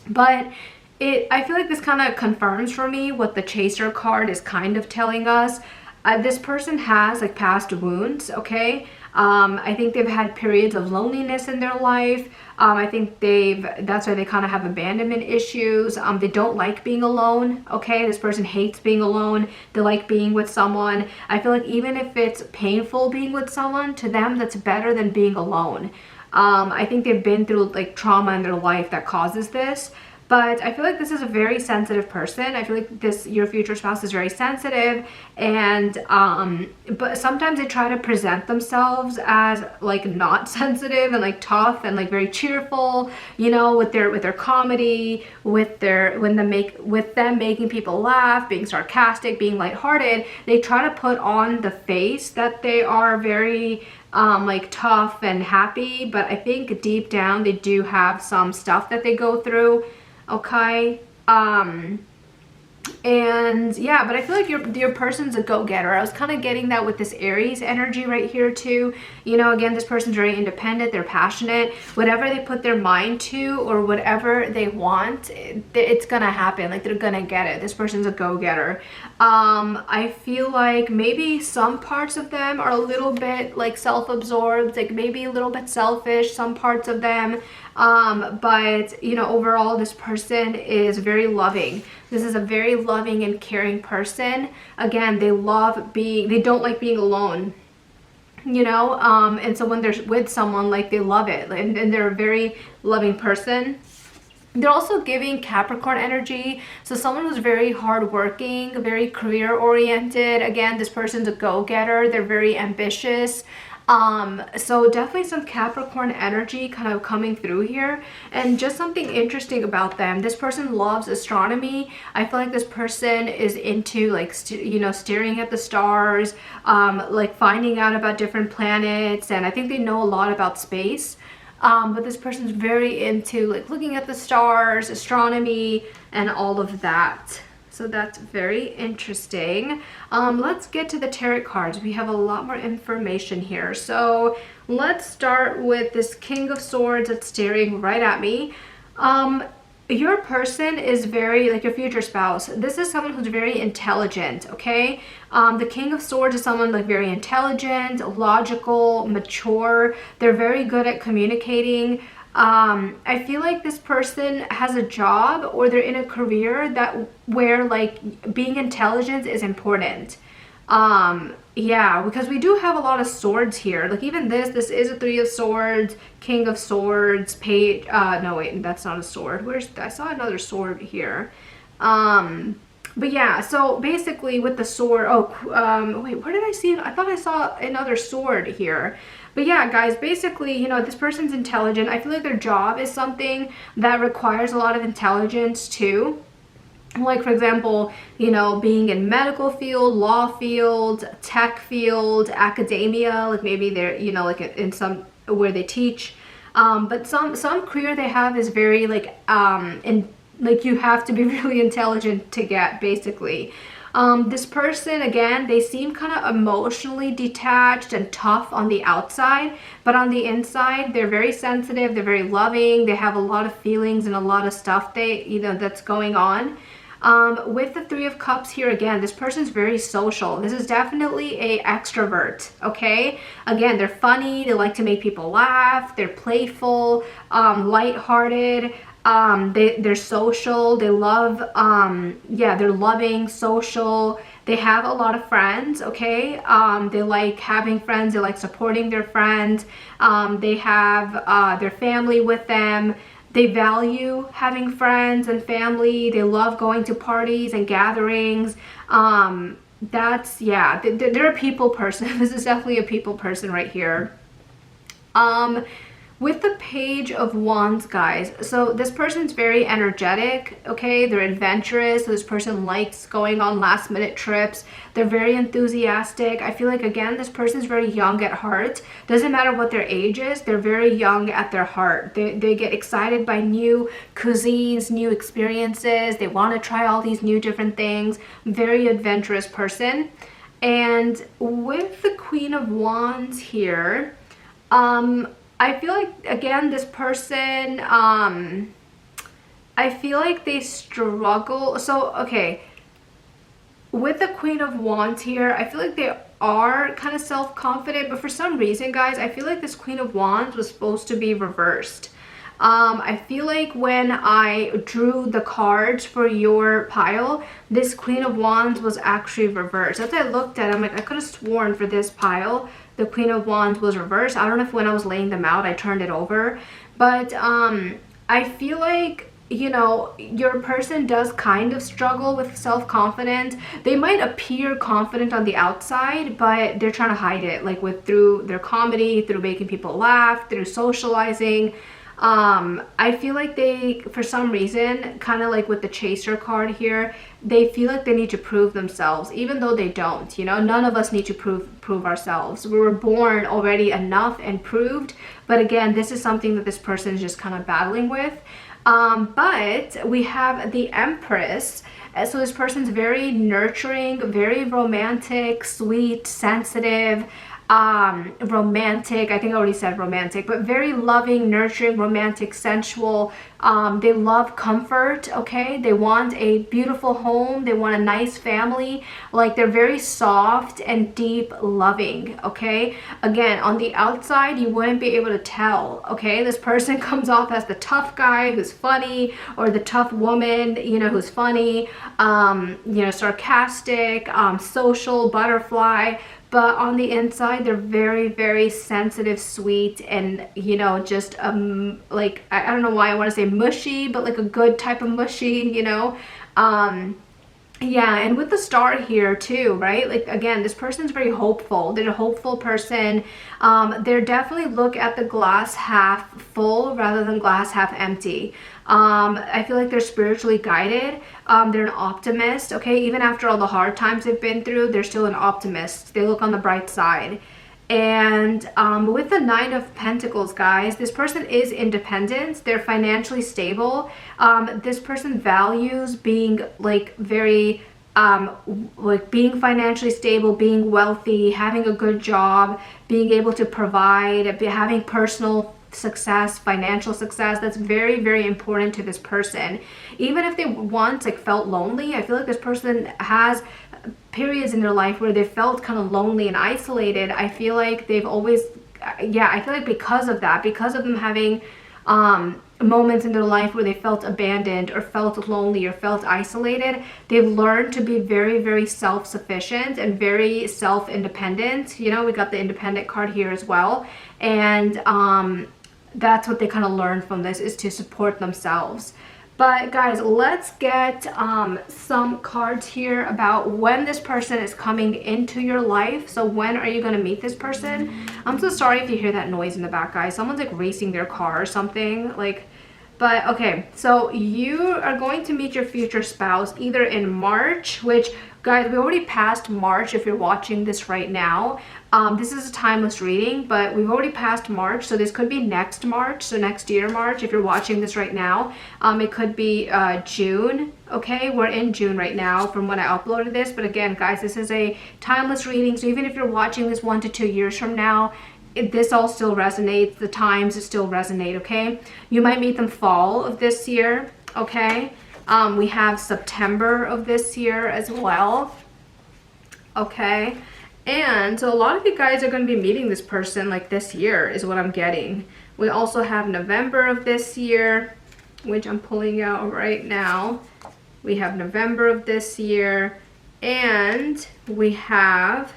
but I feel like this kind of confirms for me what the Chaser card is kind of telling us. This person has like past wounds, okay? I think they've had periods of loneliness in their life. I think that's why they kind of have abandonment issues. They don't like being alone. Okay, this person hates being alone. They like being with someone. I feel like even if it's painful being with someone, to them that's better than being alone. I think they've been through like trauma in their life that causes this. But I feel like this is a very sensitive person. I feel like your future spouse is very sensitive, and but sometimes they try to present themselves as like not sensitive and like tough and like very cheerful, you know, with their comedy, with them making people laugh, being sarcastic, being lighthearted. They try to put on the face that they are very like tough and happy, but I think deep down they do have some stuff that they go through. Okay, and yeah, but I feel like your person's a go-getter. I was kind of getting that with this Aries energy right here too. You know, again, this person's very independent, they're passionate. Whatever they put their mind to or whatever they want, it's gonna happen. Like, they're gonna get it. This person's a go-getter. I feel like maybe some parts of them are a little bit like self-absorbed, like maybe a little bit selfish, some parts of them. But you know, overall, this person is very loving. This is a very loving and caring person. Again, they don't like being alone, you know, and so when they're with someone, like, they love it, and they're a very loving person. They're also giving Capricorn energy, so someone who's very hardworking, very career oriented. Again, this person's a go-getter. They're very ambitious. So definitely some Capricorn energy kind of coming through here. And just something interesting about them, this person loves astronomy. I feel like this person is into like you know, staring at the stars, like finding out about different planets, and I think they know a lot about space. But this person's very into like looking at the stars, astronomy, and all of that. So that's very interesting. Let's get to the tarot cards. We have a lot more information here. So let's start with this King of Swords that's staring right at me. Your person is very, like your future spouse, this is someone who's very intelligent, okay? The King of Swords is someone like very intelligent, logical, mature. They're very good at communicating. I feel like this person has a job or they're in a career where like being intelligent is important. Yeah, because we do have a lot of swords here. Like even this is a 3 of Swords, King of Swords, Page, no wait, that's not a sword. I saw another sword here. But yeah, so basically with the sword, wait, where did I see it? I thought I saw another sword here. But yeah, guys, basically, you know, this person's intelligent. I feel like their job is something that requires a lot of intelligence too. Like, for example, you know, being in medical field, law field, tech field, academia, like maybe they're, you know, like in some where they teach. But some career they have is very like, like you have to be really intelligent to get, basically. This person, again, they seem kind of emotionally detached and tough on the outside, but on the inside, they're very sensitive, they're very loving, they have a lot of feelings and a lot of stuff that's going on. With the 3 of Cups here, again, this person's very social. This is definitely a extrovert, okay? Again, they're funny, they like to make people laugh, they're playful, lighthearted. They're social, they love, they're loving, social, they have a lot of friends, okay? They like having friends, they like supporting their friends, they have their family with them, they value having friends and family, they love going to parties and gatherings. They're a people person. This is definitely a people person right here. With the Page of Wands, guys, so this person's very energetic, okay? They're adventurous. So this person likes going on last minute trips. They're very enthusiastic. I feel like, again, this person's very young at heart. Doesn't matter what their age is, they're very young at their heart. They get excited by new cuisines, new experiences. They want to try all these new different things. Very adventurous person. And with the Queen of Wands here, I feel like, again, this person, I feel like they struggle. So, okay, with the Queen of Wands here, I feel like are kind of self-confident, but for some reason, guys, I feel like this Queen of Wands was supposed to be reversed. I feel like when I drew the cards for your pile, this Queen of Wands was actually reversed. As I looked at it, I'm like, I could have sworn for this pile, the Queen of Wands was reversed. I don't know if when I was laying them out, I turned it over. But I feel like, you know, your person does kind of struggle with self-confidence. They might appear confident on the outside, but they're trying to hide it, like through their comedy, through making people laugh, through socializing. I feel like they, for some reason, kind of like with the Chaser card here, they feel like they need to prove themselves, even though they don't. You know, none of us need to prove ourselves. We were born already enough and proved. But again, this is something that this person is just kind of battling with. But we have the Empress. So this person's very nurturing, very romantic, sweet, sensitive, romantic. I think I already said romantic, but very loving, nurturing, romantic, sensual. They love comfort, okay? They want a beautiful home. They want a nice family. Like, they're very soft and deep loving, okay? Again, on the outside, you wouldn't be able to tell, okay? This person comes off as the tough guy who's funny, or the tough woman, you know, who's funny, you know, sarcastic, social, butterfly. But on the inside, they're very, very sensitive, sweet, and, you know, just, like, I don't know why I want to say mushy, but like a good type of mushy, you know? Yeah, and with the star here too, right? Like, again, this person's very hopeful. They're a hopeful person. They're definitely look at the glass half full rather than glass half empty. I feel like they're spiritually guided. They're an optimist, okay? Even after all the hard times they've been through, they're still an optimist. They look on the bright side. And with the Nine of Pentacles, guys, this person is independent. They're financially stable. This person values being like very like being financially stable, being wealthy, having a good job, being able to provide, having personal success, financial success. That's very, very important to this person. Even if they once like felt lonely, I feel like this person has periods in their life where they felt kind of lonely and isolated. I feel like they've always, yeah, I feel like because of that, because of them having moments in their life where they felt abandoned or felt lonely or felt isolated, they've learned to be very, very self-sufficient and very self-independent. You know, we got the independent card here as well. And that's what they kind of learned from this, is to support themselves. But guys, let's get some cards here about when this person is coming into your life. So when are you going to meet this person? I'm so sorry if you hear that noise in the back, guys. Someone's like racing their car or something. Like, but okay, so you are going to meet your future spouse either in March, which, guys, we already passed March if you're watching this right now. This is a timeless reading, but we've already passed March, so this could be next March, so next year March if you're watching this right now. It could be June, okay? We're in June right now from when I uploaded this, but again, guys, this is a timeless reading, so even if you're watching this 1 to 2 years from now, this all still resonates. The times still resonate, okay? You might meet them fall of this year, okay? We have September of this year as well, okay? And so a lot of you guys are going to be meeting this person like this year is what I'm getting. We also have November of this year, which I'm pulling out right now. We have November of this year, and we have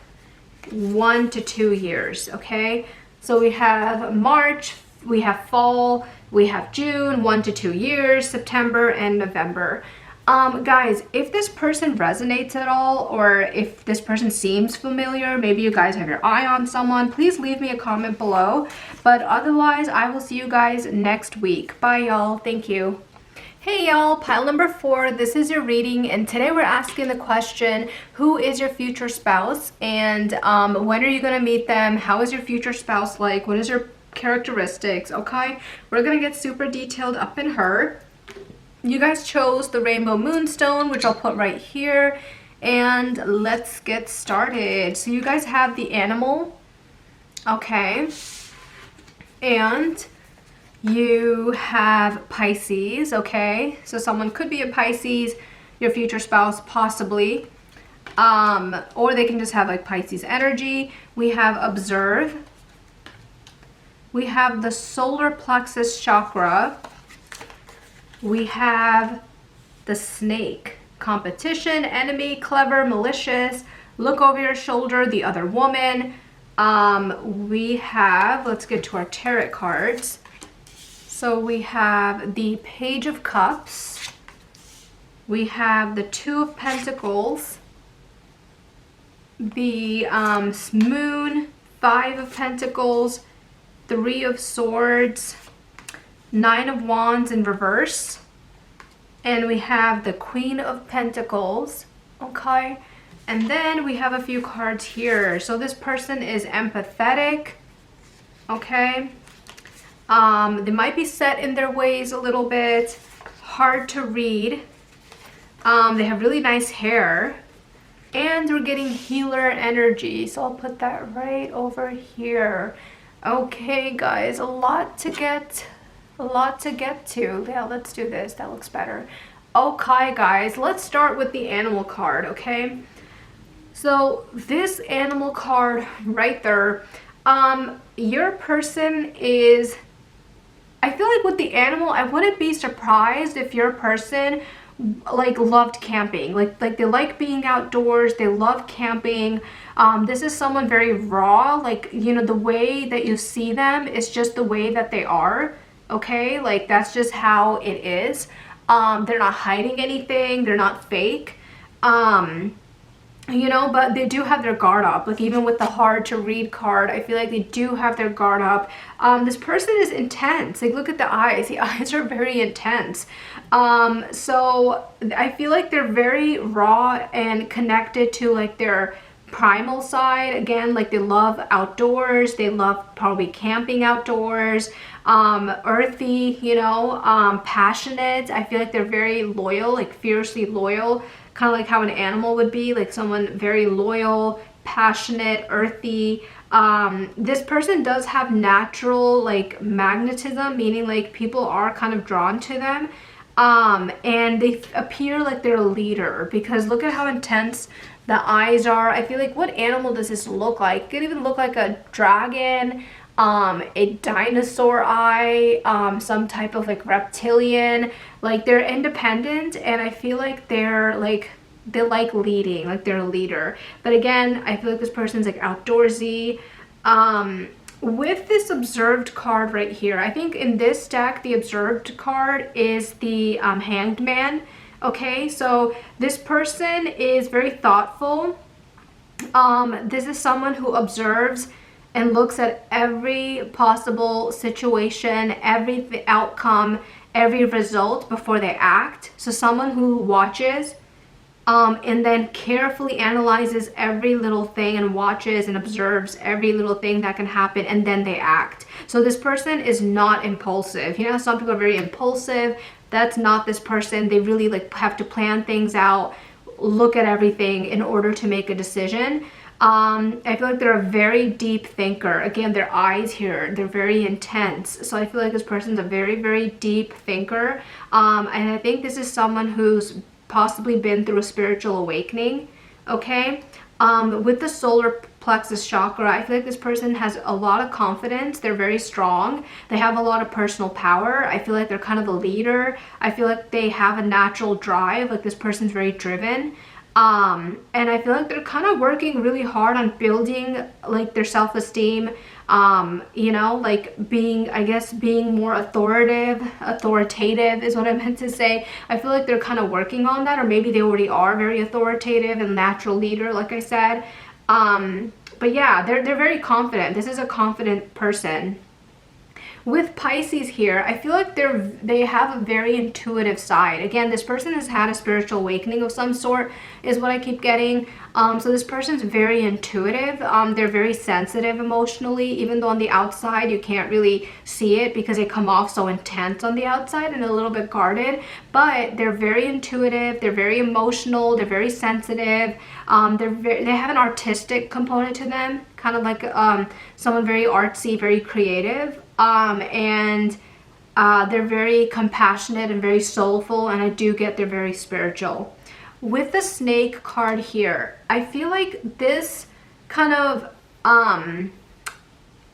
1 to 2 years, okay? So we have March, we have fall, we have June, 1 to 2 years, September, and November. Guys, if this person resonates at all, or if this person seems familiar, maybe you guys have your eye on someone, please leave me a comment below. But otherwise, I will see you guys next week. Bye, y'all. Thank you. Hey y'all, pile number 4, this is your reading, and today we're asking the question, who is your future spouse, and when are you going to meet them? How is your future spouse like? What is your characteristics? Okay, we're going to get super detailed up in her. You guys chose the Rainbow Moonstone, which I'll put right here, and let's get started. So you guys have the Animal, okay, and you have Pisces, okay? So someone could be a Pisces, your future spouse, possibly. Or they can just have like Pisces energy. We have observe. We have the solar plexus chakra. We have the snake. Competition, enemy, clever, malicious, look over your shoulder, the other woman. We have, let's get to our tarot cards. So we have the Page of Cups. We have the Two of Pentacles. The Moon, Five of Pentacles, Three of Swords, Nine of Wands in reverse. And we have the Queen of Pentacles, okay? And then we have a few cards here. So this person is empathetic, okay? They might be set in their ways a little bit, hard to read. They have really nice hair. And we're getting healer energy. So I'll put that right over here. Okay, guys, a lot to get to. Yeah, let's do this. That looks better. Okay, guys, let's start with the animal card, okay? So this animal card right there, your person is, I feel like with the animal, I wouldn't be surprised if your person like loved camping, like they like being outdoors, they love camping. This is someone very raw, like, you know, the way that you see them is just the way that they are. Okay, like that's just how it is. They're not hiding anything, they're not fake, you know, but they do have their guard up. Like even with the hard to read card, I feel like they do have their guard up. This person is intense. Like look at the eyes are very intense. So I feel like they're very raw and connected to like their primal side. Again, like they love outdoors, they love probably camping outdoors, earthy, you know, passionate. I feel like they're very loyal, like fiercely loyal, kind of like how an animal would be, like someone very loyal, passionate, earthy. This person does have natural like magnetism, meaning like people are kind of drawn to them. And they appear like they're a leader because look at how intense the eyes are. I feel like, what animal does this look like? It could even look like a dragon, a dinosaur eye, some type of like reptilian. Like they're independent, and I feel like they like leading, like they're a leader. But again, I feel like this person's like outdoorsy. With this observed card right here, I think in this deck, the observed card is the Hanged Man. Okay, so this person is very thoughtful. This is someone who observes and looks at every possible situation, every outcome, every result before they act. So someone who watches and then carefully analyzes every little thing and watches and observes every little thing that can happen, and then they act. So this person is not impulsive. You know, some people are very impulsive. That's not this person. They really like have to plan things out, look at everything in order to make a decision. I feel like they're a very deep thinker. Again, their eyes here, they're very intense. So I feel like this person's a very, very deep thinker. And I think this is someone who's possibly been through a spiritual awakening, okay? With the solar plexus chakra, I feel like this person has a lot of confidence. They're very strong. They have a lot of personal power. I feel like they're kind of a leader. I feel like they have a natural drive. Like this person's very driven. And I feel like they're kind of working really hard on building like their self-esteem, you know, like being, I guess, being more authoritative is what I meant to say. I feel like they're kind of working on that, or maybe they already are very authoritative and natural leader, like I said. But yeah, they're very confident. This is a confident person. With Pisces here, I feel like they have a very intuitive side. Again, this person has had a spiritual awakening of some sort, is what I keep getting. So this person's very intuitive. They're very sensitive emotionally, even though on the outside you can't really see it because they come off so intense on the outside and a little bit guarded. But they're very intuitive. They're very emotional. They're very sensitive. They have an artistic component to them, kind of like someone very artsy, very creative. And they're very compassionate and very soulful, and I do get they're very spiritual. with the snake card here, I feel like this kind of,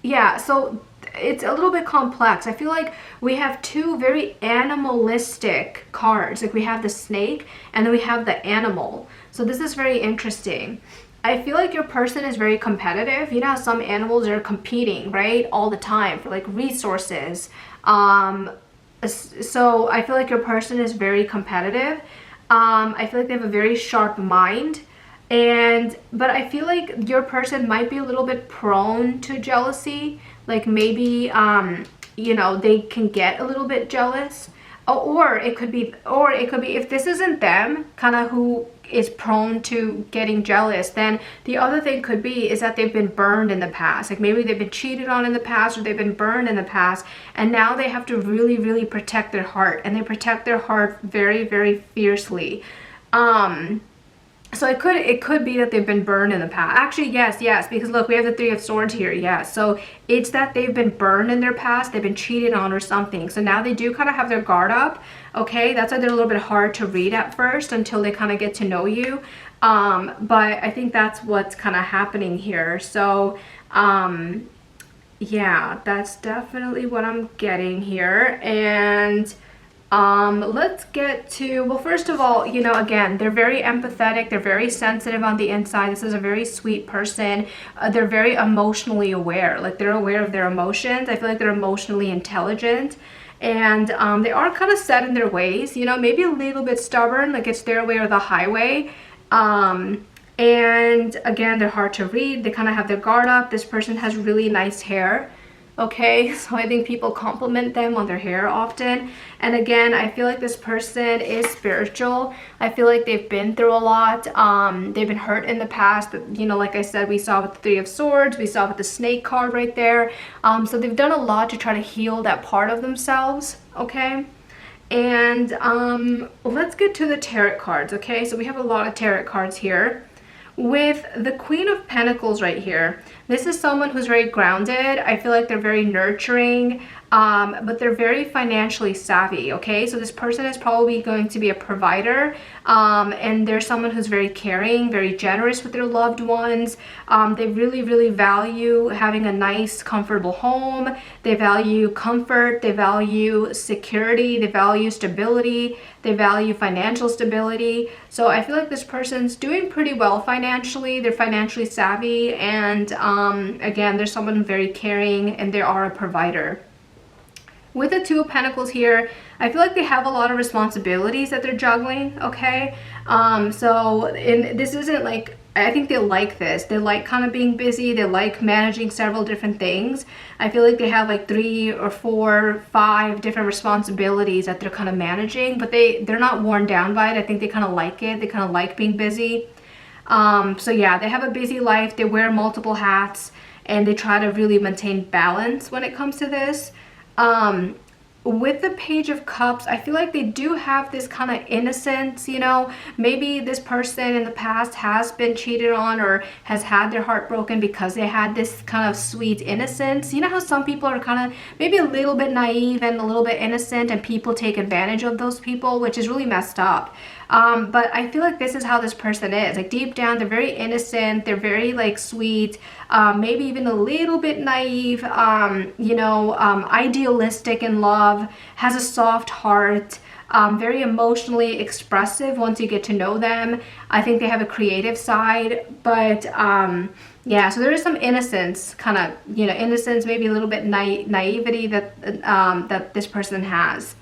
yeah, so it's a little bit complex. I feel like we have two very animalistic cards. Like we have the snake and then we have the animal. So this is very interesting. I feel like your person is very competitive. You know how some animals are competing, right? All the time for like resources. So I feel like your person is very competitive. I feel like they have a very sharp mind. But I feel like your person might be a little bit prone to jealousy. Like maybe, you know, they can get a little bit jealous. Or it could be, if this isn't them, kind of who is prone to getting jealous, then the other thing could be is that they've been burned in the past. Like maybe they've been cheated on in the past or they've been burned in the past, and now they have to really, really protect their heart, and they protect their heart very, very fiercely. So it could be that they've been burned in the past. Actually, yes, because look, we have the Three of Swords here. Yes, so it's that they've been burned in their past. They've been cheated on or something. So now they do kind of have their guard up. Okay, that's why they're a little bit hard to read at first until they kind of get to know you. But I think that's what's kind of happening here. So, yeah, that's definitely what I'm getting here. And let's get to, well, first of all, you know, again, they're very empathetic, they're very sensitive on the inside. This is a very sweet person. They're very emotionally aware, like they're aware of their emotions. I feel like they're emotionally intelligent, and they are kind of set in their ways, you know, maybe a little bit stubborn, like it's their way or the highway. And again, they're hard to read. They kind of have their guard up. This person has really nice hair. Okay, so I think people compliment them on their hair often. And again, I feel like this person is spiritual. I feel like they've been through a lot. They've been hurt in the past. You know, like I said, we saw with the Three of Swords, we saw with the snake card right there. So they've done a lot to try to heal that part of themselves, okay? And let's get to the tarot cards, okay? So we have a lot of tarot cards here. With the Queen of Pentacles right here, this is someone who's very grounded. I feel like they're very nurturing, but they're very financially savvy, okay? So this person is probably going to be a provider, and they're someone who's very caring, very generous with their loved ones. They really, really value having a nice, comfortable home. They value comfort. They value security. They value stability. They value financial stability. So I feel like this person's doing pretty well financially. They're financially savvy, and again, they're someone very caring, and they are a provider. With the Two of Pentacles here, I feel like they have a lot of responsibilities that they're juggling, okay? This isn't like, I think they like this. They like kind of being busy. They like managing several different things. I feel like they have like 3 or 4, 5 different responsibilities that they're kind of managing, but they're not worn down by it. I think they kind of like it. They kind of like being busy. So yeah, they have a busy life. They wear multiple hats, and they try to really maintain balance when it comes to this. With the Page of Cups, I feel like they do have this kind of innocence, you know. Maybe this person in the past has been cheated on or has had their heart broken because they had this kind of sweet innocence. You know how some people are kind of maybe a little bit naive and a little bit innocent, and people take advantage of those people, which is really messed up. But I feel like this is how this person is. Like deep down, they're very innocent. They're very like sweet, maybe even a little bit naive, idealistic in love, has a soft heart, very emotionally expressive once you get to know them. I think they have a creative side, but yeah, so there is some innocence, kind of, you know, innocence, maybe a little bit naivety that this person has.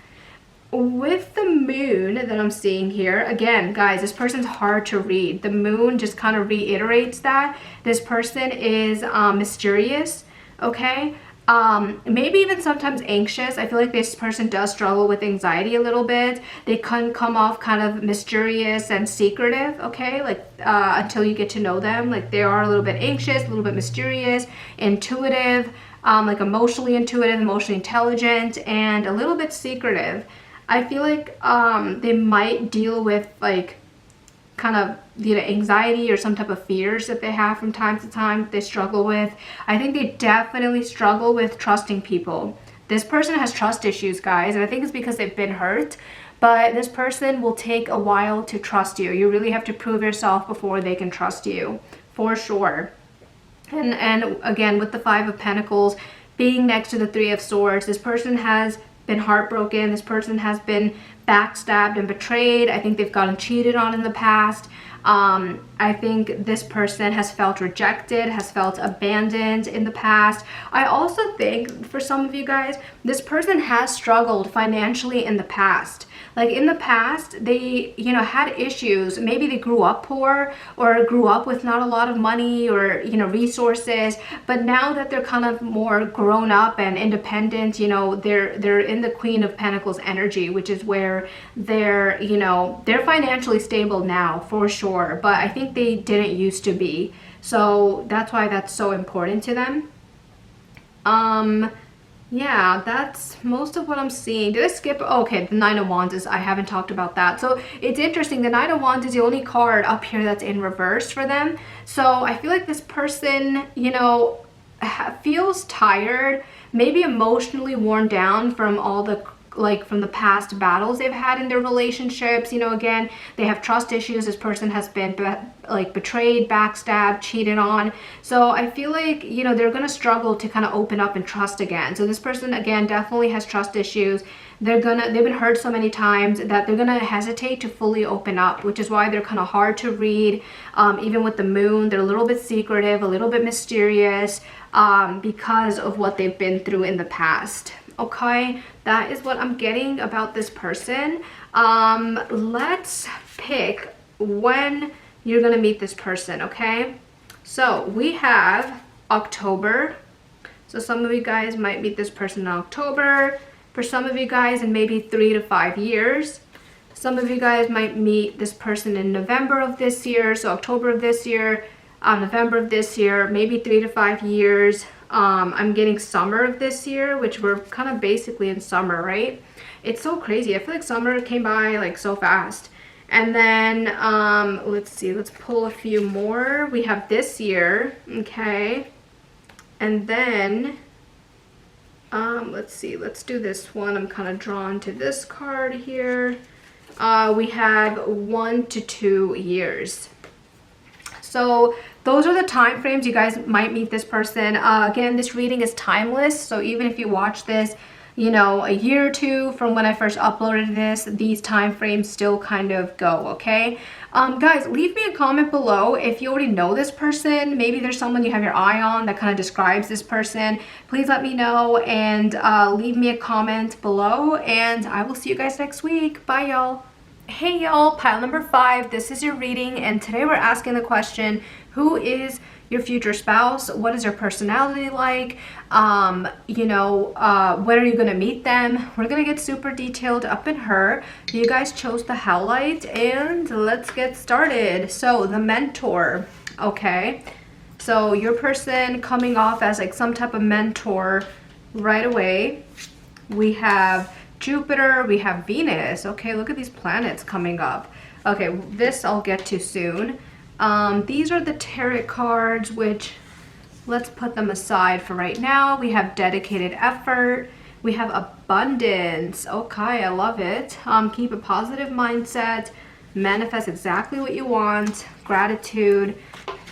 With the moon that I'm seeing here, again, guys, this person's hard to read. The moon just kind of reiterates that. This person is mysterious, okay? Maybe even sometimes anxious. I feel like this person does struggle with anxiety a little bit. They can come off kind of mysterious and secretive, okay? Like until you get to know them. Like they are a little bit anxious, a little bit mysterious, intuitive, like emotionally intuitive, emotionally intelligent, and a little bit secretive. I feel like they might deal with like kind of, you know, anxiety or some type of fears that they have from time to time they struggle with. I think they definitely struggle with trusting people. This person has trust issues, guys, and I think it's because they've been hurt. But this person will take a while to trust you. You really have to prove yourself before they can trust you, for sure. And again, with the Five of Pentacles being next to the Three of Swords, this person has been heartbroken. This person has been backstabbed and betrayed. I think they've gotten cheated on in the past. I think this person has felt rejected, has felt abandoned in the past. I also think for some of you guys, this person has struggled financially in the past. Like in the past, they, you know, had issues. Maybe they grew up poor or grew up with not a lot of money or, you know, resources. But now that they're kind of more grown up and independent, you know, they're in the Queen of Pentacles energy, which is where they're, you know, they're financially stable now for sure. But I think they didn't used to be. So that's why that's so important to them. Yeah, that's most of what I'm seeing. Did I skip? Oh, okay, the Nine of Wands is, I haven't talked about that. So it's interesting. The Nine of Wands is the only card up here that's in reverse for them. So I feel like this person, you know, feels tired, maybe emotionally worn down from all the, like, from the past battles they've had in their relationships. You know, again, they have trust issues. This person has been like betrayed, backstabbed, cheated on. So I feel like, you know, they're going to struggle to kind of open up and trust again. So this person, again, definitely has trust issues. They've been hurt so many times that they're going to hesitate to fully open up, which is why they're kind of hard to read. Even with the moon, they're a little bit secretive, a little bit mysterious, because of what they've been through in the past. Okay, that is what I'm getting about this person. Let's pick when you're gonna meet this person. Okay, so we have October. So some of you guys might meet this person in October. For some of you guys in maybe 3 to 5 years. Some of you guys might meet this person in November of this year. So October of this year, November of this year, maybe 3 to 5 years. I'm getting summer of this year, which we're kind of basically in summer, right? It's so crazy. I feel like summer came by like so fast. And then let's see, let's pull a few more. We have this year, okay? And then let's see, let's do this one. I'm kind of drawn to this card here. We have 1 to 2 years. So those are the time frames you guys might meet this person. Again, this reading is timeless. So even if you watch this, you know, a year or two from when I first uploaded this, these time frames still kind of go, okay? Guys, leave me a comment below if you already know this person. Maybe there's someone you have your eye on that kind of describes this person. Please let me know and leave me a comment below, and I will see you guys next week. Bye, y'all. Hey y'all, pile number 5, this is your reading, and today we're asking the question, who is your future spouse? What is their personality like? You know, when are you going to meet them? We're going to get super detailed up in her. You guys chose the Howlite, and let's get started. So the mentor, okay? So your person coming off as like some type of mentor right away. We have Jupiter, we have Venus. Okay, look at these planets coming up. Okay, this I'll get to soon. These are the tarot cards, which let's put them aside for right now. We have dedicated effort. We have abundance. Okay, I love it. Keep a positive mindset. Manifest exactly what you want. Gratitude.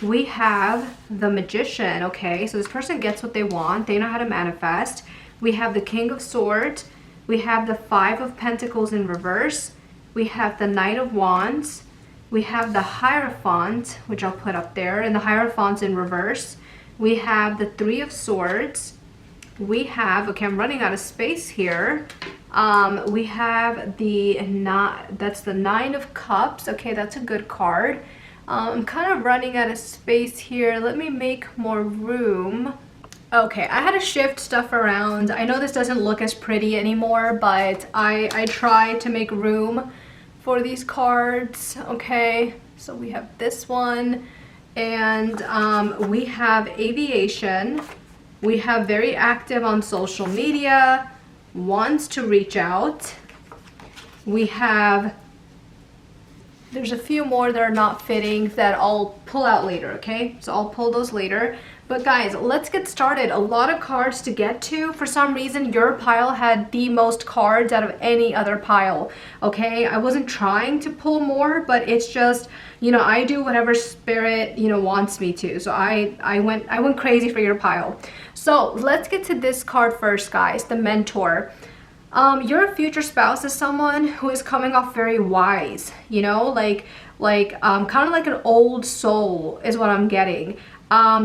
We have the Magician. Okay, so this person gets what they want. They know how to manifest. We have the King of Swords. We have the Five of Pentacles in reverse. We have the Knight of Wands. We have the Hierophant, which I'll put up there, and the Hierophant's in reverse. We have the Three of Swords. We have, okay, I'm running out of space here. We have that's the Nine of Cups. Okay, that's a good card. I'm kind of running out of space here. Let me make more room. Okay, I had to shift stuff around. I know this doesn't look as pretty anymore, but I tried to make room for these cards. Okay, so we have this one, and we have aviation. We have very active on social media, wants to reach out. We have, there's a few more that are not fitting that I'll pull out later, okay? So I'll pull those later. But guys, let's get started. A lot of cards to get to. For some reason, your pile had the most cards out of any other pile. Okay, I wasn't trying to pull more, but it's just, you know, I do whatever spirit, you know, wants me to. So I went crazy for your pile. So let's get to this card first, guys. The Mentor. Your future spouse is someone who is coming off very wise. You know, kind of like an old soul is what I'm getting.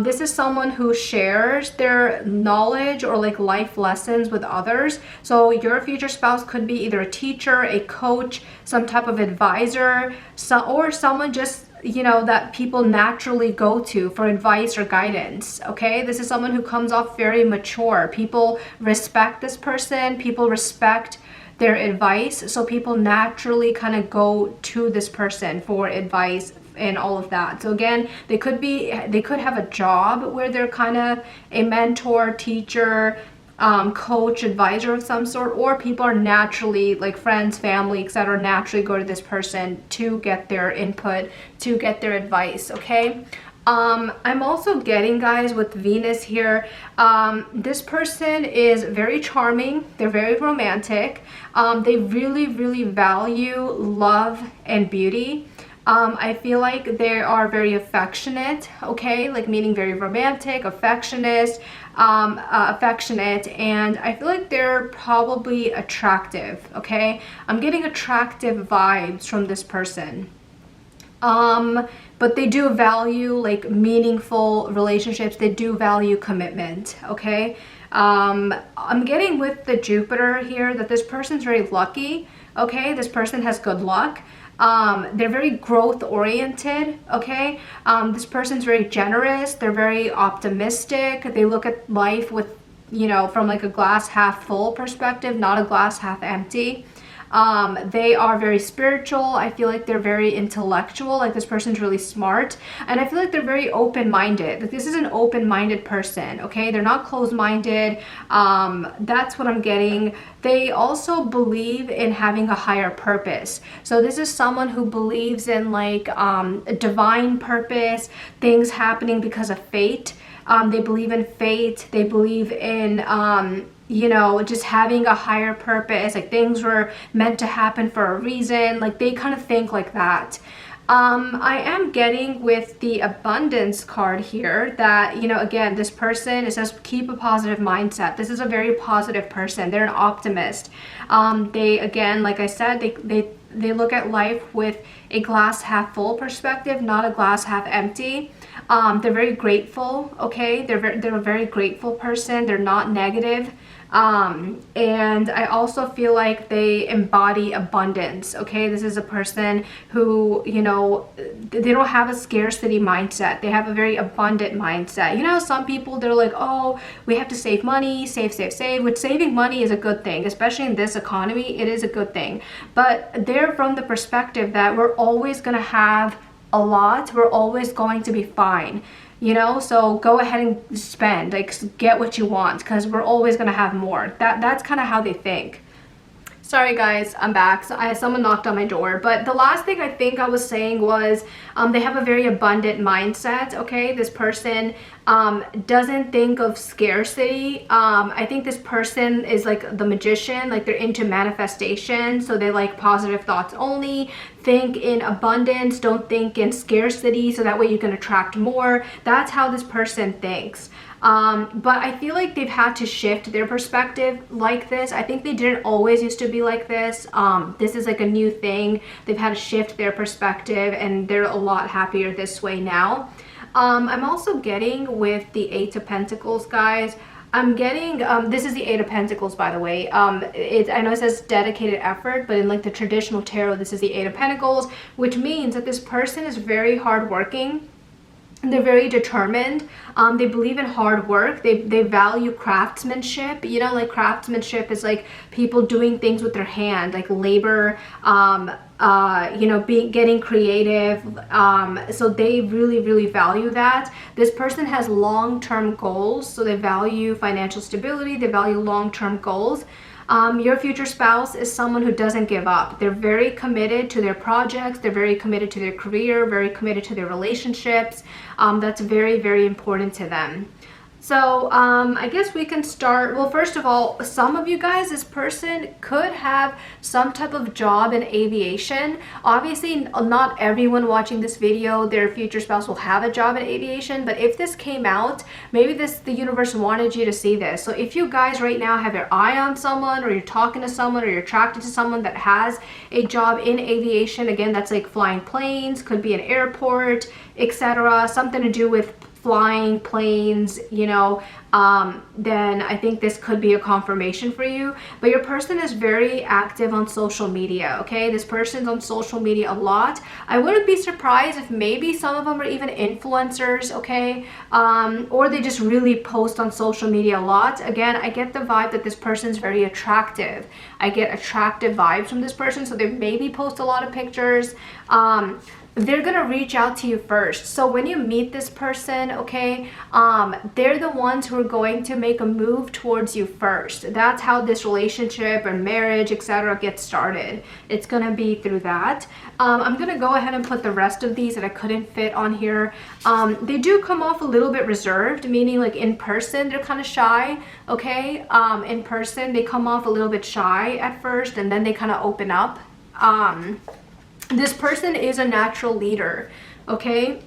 This is someone who shares their knowledge or like life lessons with others. So your future spouse could be either a teacher, a coach, some type of advisor, or someone just, you know, that people naturally go to for advice or guidance. Okay, this is someone who comes off very mature. People respect this person. People respect their advice, so people naturally kind of go to this person for advice and all of that. So again, they could have a job where they're kind of a mentor, teacher, coach, advisor of some sort, or people are naturally, like friends, family, etc., naturally go to this person to get their input, to get their advice. Okay, I'm also getting, guys, with Venus here, this person is very charming. They're very romantic. They really value love and beauty. I feel like they are very affectionate, okay, like meaning very romantic, affectionate, and I feel like they're probably attractive, okay. I'm getting attractive vibes from this person. But they do value like meaningful relationships. They do value commitment, okay? I'm getting with the Jupiter here that this person's very lucky, okay? This person has good luck. They're very growth oriented, okay? This person's very generous. They're very optimistic. They look at life with, you know, from like a glass half full perspective, not a glass half empty. They are very spiritual. I feel like they're very intellectual. Like this person's really smart, and I feel like they're very open-minded. Like this is an open-minded person, okay? They're not closed-minded. That's what I'm getting. They also believe in having a higher purpose. So this is someone who believes in like a divine purpose, things happening because of fate. They believe in fate. They believe in you know, just having a higher purpose, like things were meant to happen for a reason. Like they kind of think like that. I am getting with the Abundance card here that, you know, again, this person, it says keep a positive mindset. This is a very positive person. They're an optimist. They, again, like I said, they look at life with a glass half full perspective, not a glass half empty. They're very grateful, okay? They're a very grateful person. They're not negative. And I also feel like they embody abundance, okay? This is a person who, you know, they don't have a scarcity mindset. They have a very abundant mindset. You know, some people, they're like, oh, we have to save money, save, which saving money is a good thing, especially in this economy. It is a good thing. But they're from the perspective that we're always going to have a lot. We're always going to be fine. You know, so go ahead and spend, like get what you want, because we're always gonna have more. That's kind of how they think. Sorry guys, I'm back. So someone knocked on my door. But the last thing I think I was saying was they have a very abundant mindset, okay? This person doesn't think of scarcity. I think this person is like the magician, like they're into manifestation. So they like positive thoughts only. Think in abundance, don't think in scarcity, so that way you can attract more. That's how this person thinks. But I feel like they've had to shift their perspective like this. I think they didn't always used to be like this. This is like a new thing. They've had to shift their perspective and they're a lot happier this way now. I'm also getting with the Eight of Pentacles, guys. I'm getting, this is the Eight of Pentacles, by the way. I know it says dedicated effort, but in like the traditional tarot, this is the Eight of Pentacles, which means that this person is very hardworking. They're very determined. They believe in hard work. They value craftsmanship. You know, like craftsmanship is like people doing things with their hand, like labor, you know, getting creative. So they really value that. This person has long-term goals. So they value financial stability. They value long-term goals. Your future spouse is someone who doesn't give up. They're very committed to their projects. They're very committed to their career, very committed to their relationships. That's very, very important to them. So I guess we can start. Well, first of all, some of you guys, this person could have some type of job in aviation. Obviously, not everyone watching this video, their future spouse will have a job in aviation. But if this came out, maybe the universe wanted you to see this. So if you guys right now have your eye on someone, or you're talking to someone, or you're attracted to someone that has a job in aviation, again, that's like flying planes, could be an airport, etc., something to do with flying planes, you know, then I think this could be a confirmation for you. But your person is very active on social media, okay? This person's on social media a lot. I wouldn't be surprised if maybe some of them are even influencers, okay? Or they just really post on social media a lot. Again, I get the vibe that this person's very attractive. I get attractive vibes from this person, so they maybe post a lot of pictures. They're gonna reach out to you first. So when you meet this person, okay, they're the ones who are going to make a move towards you first. That's how this relationship or marriage, etc., gets started. It's gonna be through that. I'm gonna go ahead and put the rest of these that I couldn't fit on here. They do come off a little bit reserved, meaning like in person they're kind of shy, okay? In person they come off a little bit shy at first, and then they kind of open up. This person is a natural leader, okay?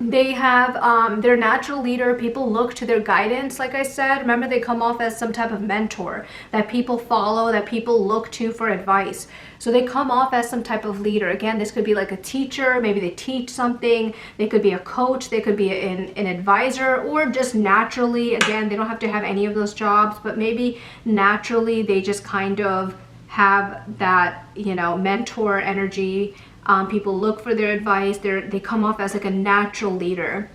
They have, their natural leader, people look to their guidance, like I said. Remember, they come off as some type of mentor that people follow, that people look to for advice. So they come off as some type of leader. Again, this could be like a teacher, maybe they teach something. They could be a coach, they could be an advisor, or just naturally, again, they don't have to have any of those jobs, but maybe naturally they just kind of have that, you know, mentor energy. People look for their advice. They come off as like a natural leader.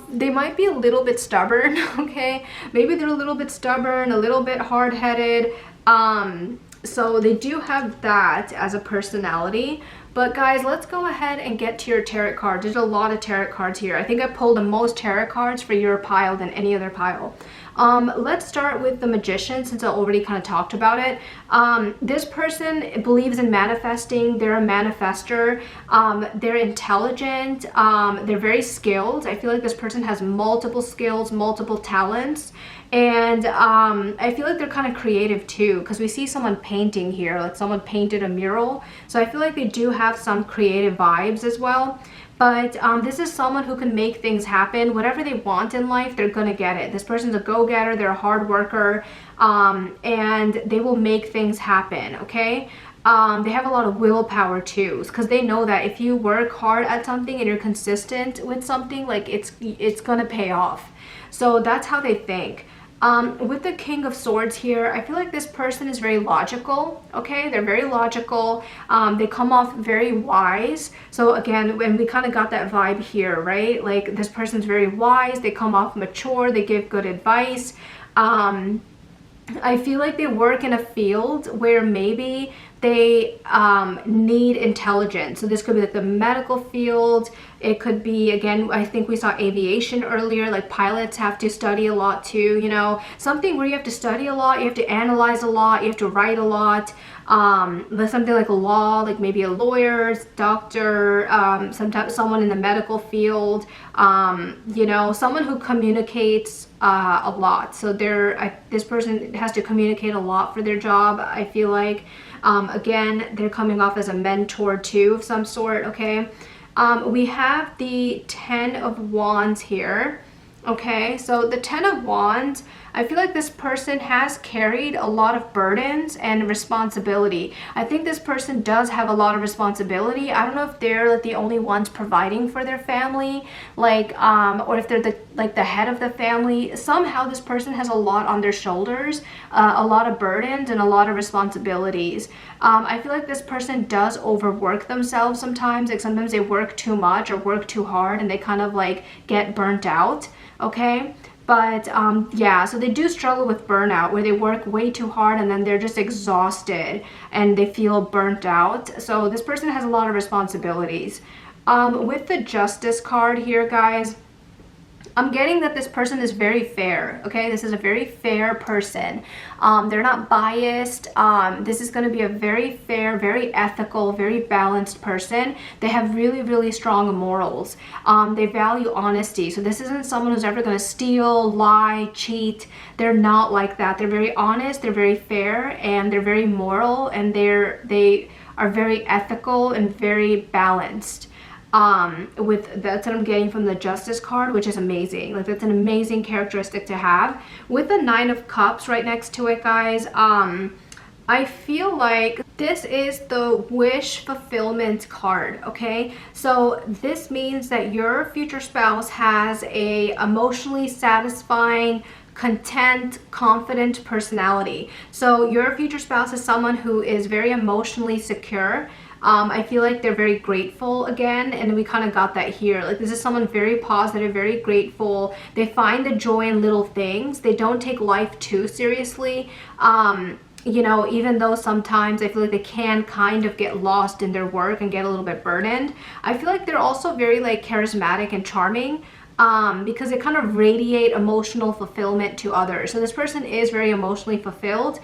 They might be a little bit stubborn, okay? Maybe they're a little bit stubborn, a little bit hard-headed. So they do have that as a personality. But guys, let's go ahead and get to your tarot cards. There's a lot of tarot cards here. I think I pulled the most tarot cards for your pile than any other pile. Let's start with the Magician, since I already kind of talked about it. This person believes in manifesting. They're a manifester. They're intelligent. They're very skilled. I feel like this person has multiple skills, multiple talents. And I feel like they're kind of creative too, because we see someone painting here, like someone painted a mural. So I feel like they do have some creative vibes as well. But this is someone who can make things happen. Whatever they want in life, they're gonna get it. This person's a go-getter, they're a hard worker, and they will make things happen, okay? They have a lot of willpower too, because they know that if you work hard at something and you're consistent with something, like it's gonna pay off. So that's how they think. With the King of Swords here, I feel like this person is very logical, okay? They're very logical. They come off very wise. So again, when we kind of got that vibe here, right? Like this person's very wise. They come off mature. They give good advice. I feel like they work in a field where maybe they need intelligence. So this could be like the medical field. It could be, again, I think we saw aviation earlier, like pilots have to study a lot too, you know, something where you have to study a lot, you have to analyze a lot, you have to write a lot. Something like a law, like maybe a lawyer, doctor, sometimes someone in the medical field, you know, someone who communicates a lot. So this person has to communicate a lot for their job, I feel like. Again, they're coming off as a mentor too of some sort, okay? We have the 10 of Wands here. Okay, so the 10 of Wands, I feel like this person has carried a lot of burdens and responsibility. I think this person does have a lot of responsibility. I don't know if they're like the only ones providing for their family, like, or if they're the head of the family. Somehow this person has a lot on their shoulders, a lot of burdens and a lot of responsibilities. I feel like this person does overwork themselves sometimes. Like sometimes they work too much or work too hard and they kind of like get burnt out. Okay, but yeah, so they do struggle with burnout, where they work way too hard and then they're just exhausted and they feel burnt out. So this person has a lot of responsibilities. With the Justice card here, guys, I'm getting that this person is very fair, okay? This is a very fair person. They're not biased. This is going to be a very fair, very ethical, very balanced person. They have really, really strong morals. They value honesty. So this isn't someone who's ever going to steal, lie, cheat. They're not like that. They're very honest, they're very fair, and they're very moral, and they are very ethical and very balanced. That's what I'm getting from the Justice card, which is amazing. Like, that's an amazing characteristic to have. With the Nine of Cups right next to it, guys, I feel like this is the wish fulfillment card, okay? So this means that your future spouse has a emotionally satisfying, content, confident personality. So your future spouse is someone who is very emotionally secure. I feel like they're very grateful again, and we kind of got that here. Like, this is someone very positive, very grateful. They find the joy in little things. They don't take life too seriously. You know, even though sometimes I feel like they can kind of get lost in their work and get a little bit burdened, I feel like they're also very like charismatic and charming. Because they kind of radiate emotional fulfillment to others. So this person is very emotionally fulfilled.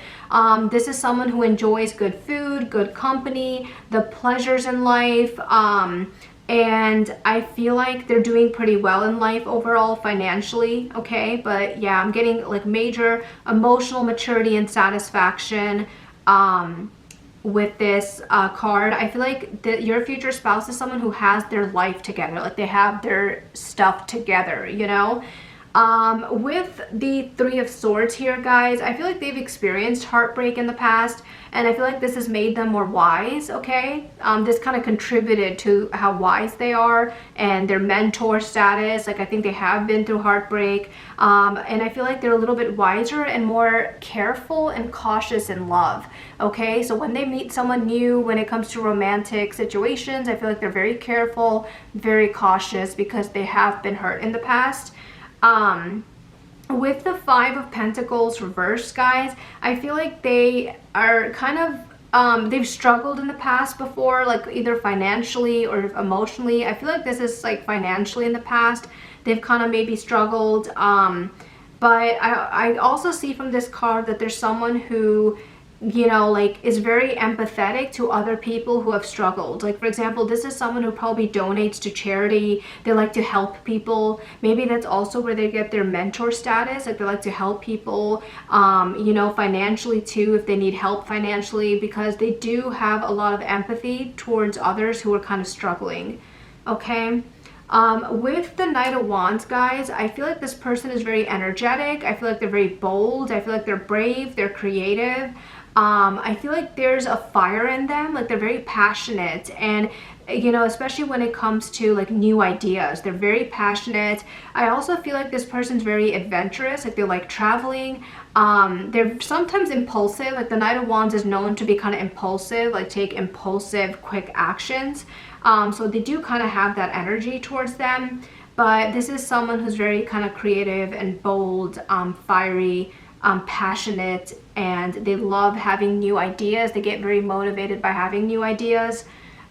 This is someone who enjoys good food, good company, the pleasures in life, and I feel like they're doing pretty well in life overall financially, okay? But yeah, I'm getting like major emotional maturity and satisfaction with this card. I feel like your future spouse is someone who has their life together, like they have their stuff together, you know? With the Three of Swords here, guys, I feel like they've experienced heartbreak in the past, and I feel like this has made them more wise, okay? This kind of contributed to how wise they are and their mentor status. Like, I think they have been through heartbreak, and I feel like they're a little bit wiser and more careful and cautious in love, okay? So when they meet someone new, when it comes to romantic situations, I feel like they're very careful, very cautious, because they have been hurt in the past. With the Five of Pentacles reversed, guys, I feel like they are kind of, they've struggled in the past before, like either financially or emotionally. I feel like this is like financially in the past. They've kind of maybe struggled. But I also see from this card that there's someone who, you know, like is very empathetic to other people who have struggled. Like, for example, this is someone who probably donates to charity. They like to help people. Maybe that's also where they get their mentor status. Like, they like to help people, you know, financially too, if they need help financially, because they do have a lot of empathy towards others who are kind of struggling, okay? With the Knight of Wands, guys, I feel like this person is very energetic. I feel like they're very bold. I feel like they're brave. They're creative. I feel like there's a fire in them. Like, they're very passionate, and you know, especially when it comes to like new ideas, they're very passionate. I also feel like this person's very adventurous. Like, they like traveling. They're sometimes impulsive. Like, the Knight of Wands is known to be kind of impulsive, like take impulsive, quick actions. So they do kind of have that energy towards them. But this is someone who's very kind of creative and bold, fiery, passionate, and they love having new ideas. They get very motivated by having new ideas.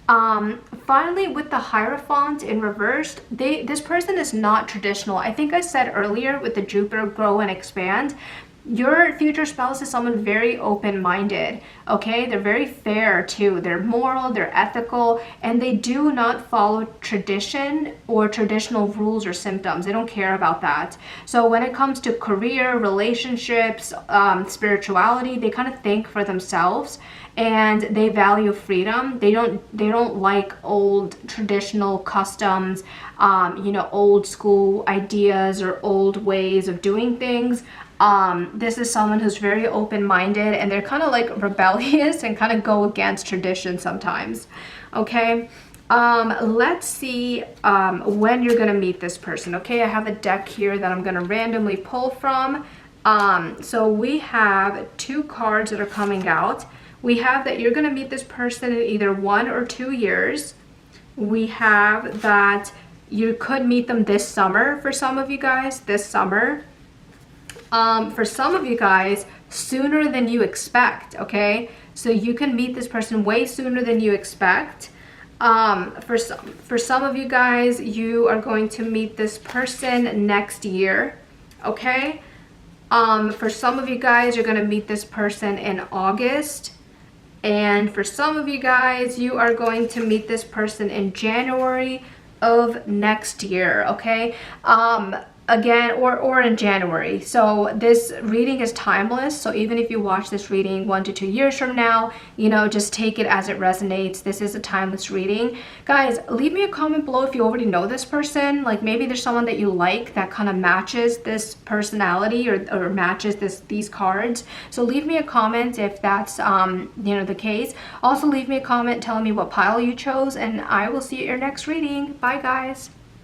Finally, with the Hierophant in reversed, this person is not traditional. I think I said earlier with the Jupiter grow and expand, your future spouse is someone very open-minded, okay? They're very fair too. They're moral, they're ethical, and they do not follow tradition or traditional rules or symptoms. They don't care about that. So when it comes to career, relationships, spirituality, they kind of think for themselves, and they value freedom. They don't like old traditional customs, you know, old school ideas or old ways of doing things. This is someone who's very open-minded, and they're kind of like rebellious and kind of go against tradition sometimes, okay? Let's see when you're gonna meet this person, okay? I have a deck here that I'm gonna randomly pull from. So we have two cards that are coming out. We have that you're gonna meet this person in either 1 or 2 years. We have that you could meet them this summer for some of you guys, this summer. For some of you guys, sooner than you expect, okay? So you can meet this person way sooner than you expect. For some of you guys, you are going to meet this person next year, okay? For some of you guys, you're going to meet this person in August. And for some of you guys, you are going to meet this person in January of next year, okay? Again, or in January. So this reading is timeless. So even if you watch this reading 1 to 2 years from now, you know, just take it as it resonates. This is a timeless reading. Guys, leave me a comment below if you already know this person. Like maybe there's someone that you like that kind of matches this personality or matches these cards. So leave me a comment if that's you know, the case. Also leave me a comment telling me what pile you chose, and I will see you at your next reading. Bye guys.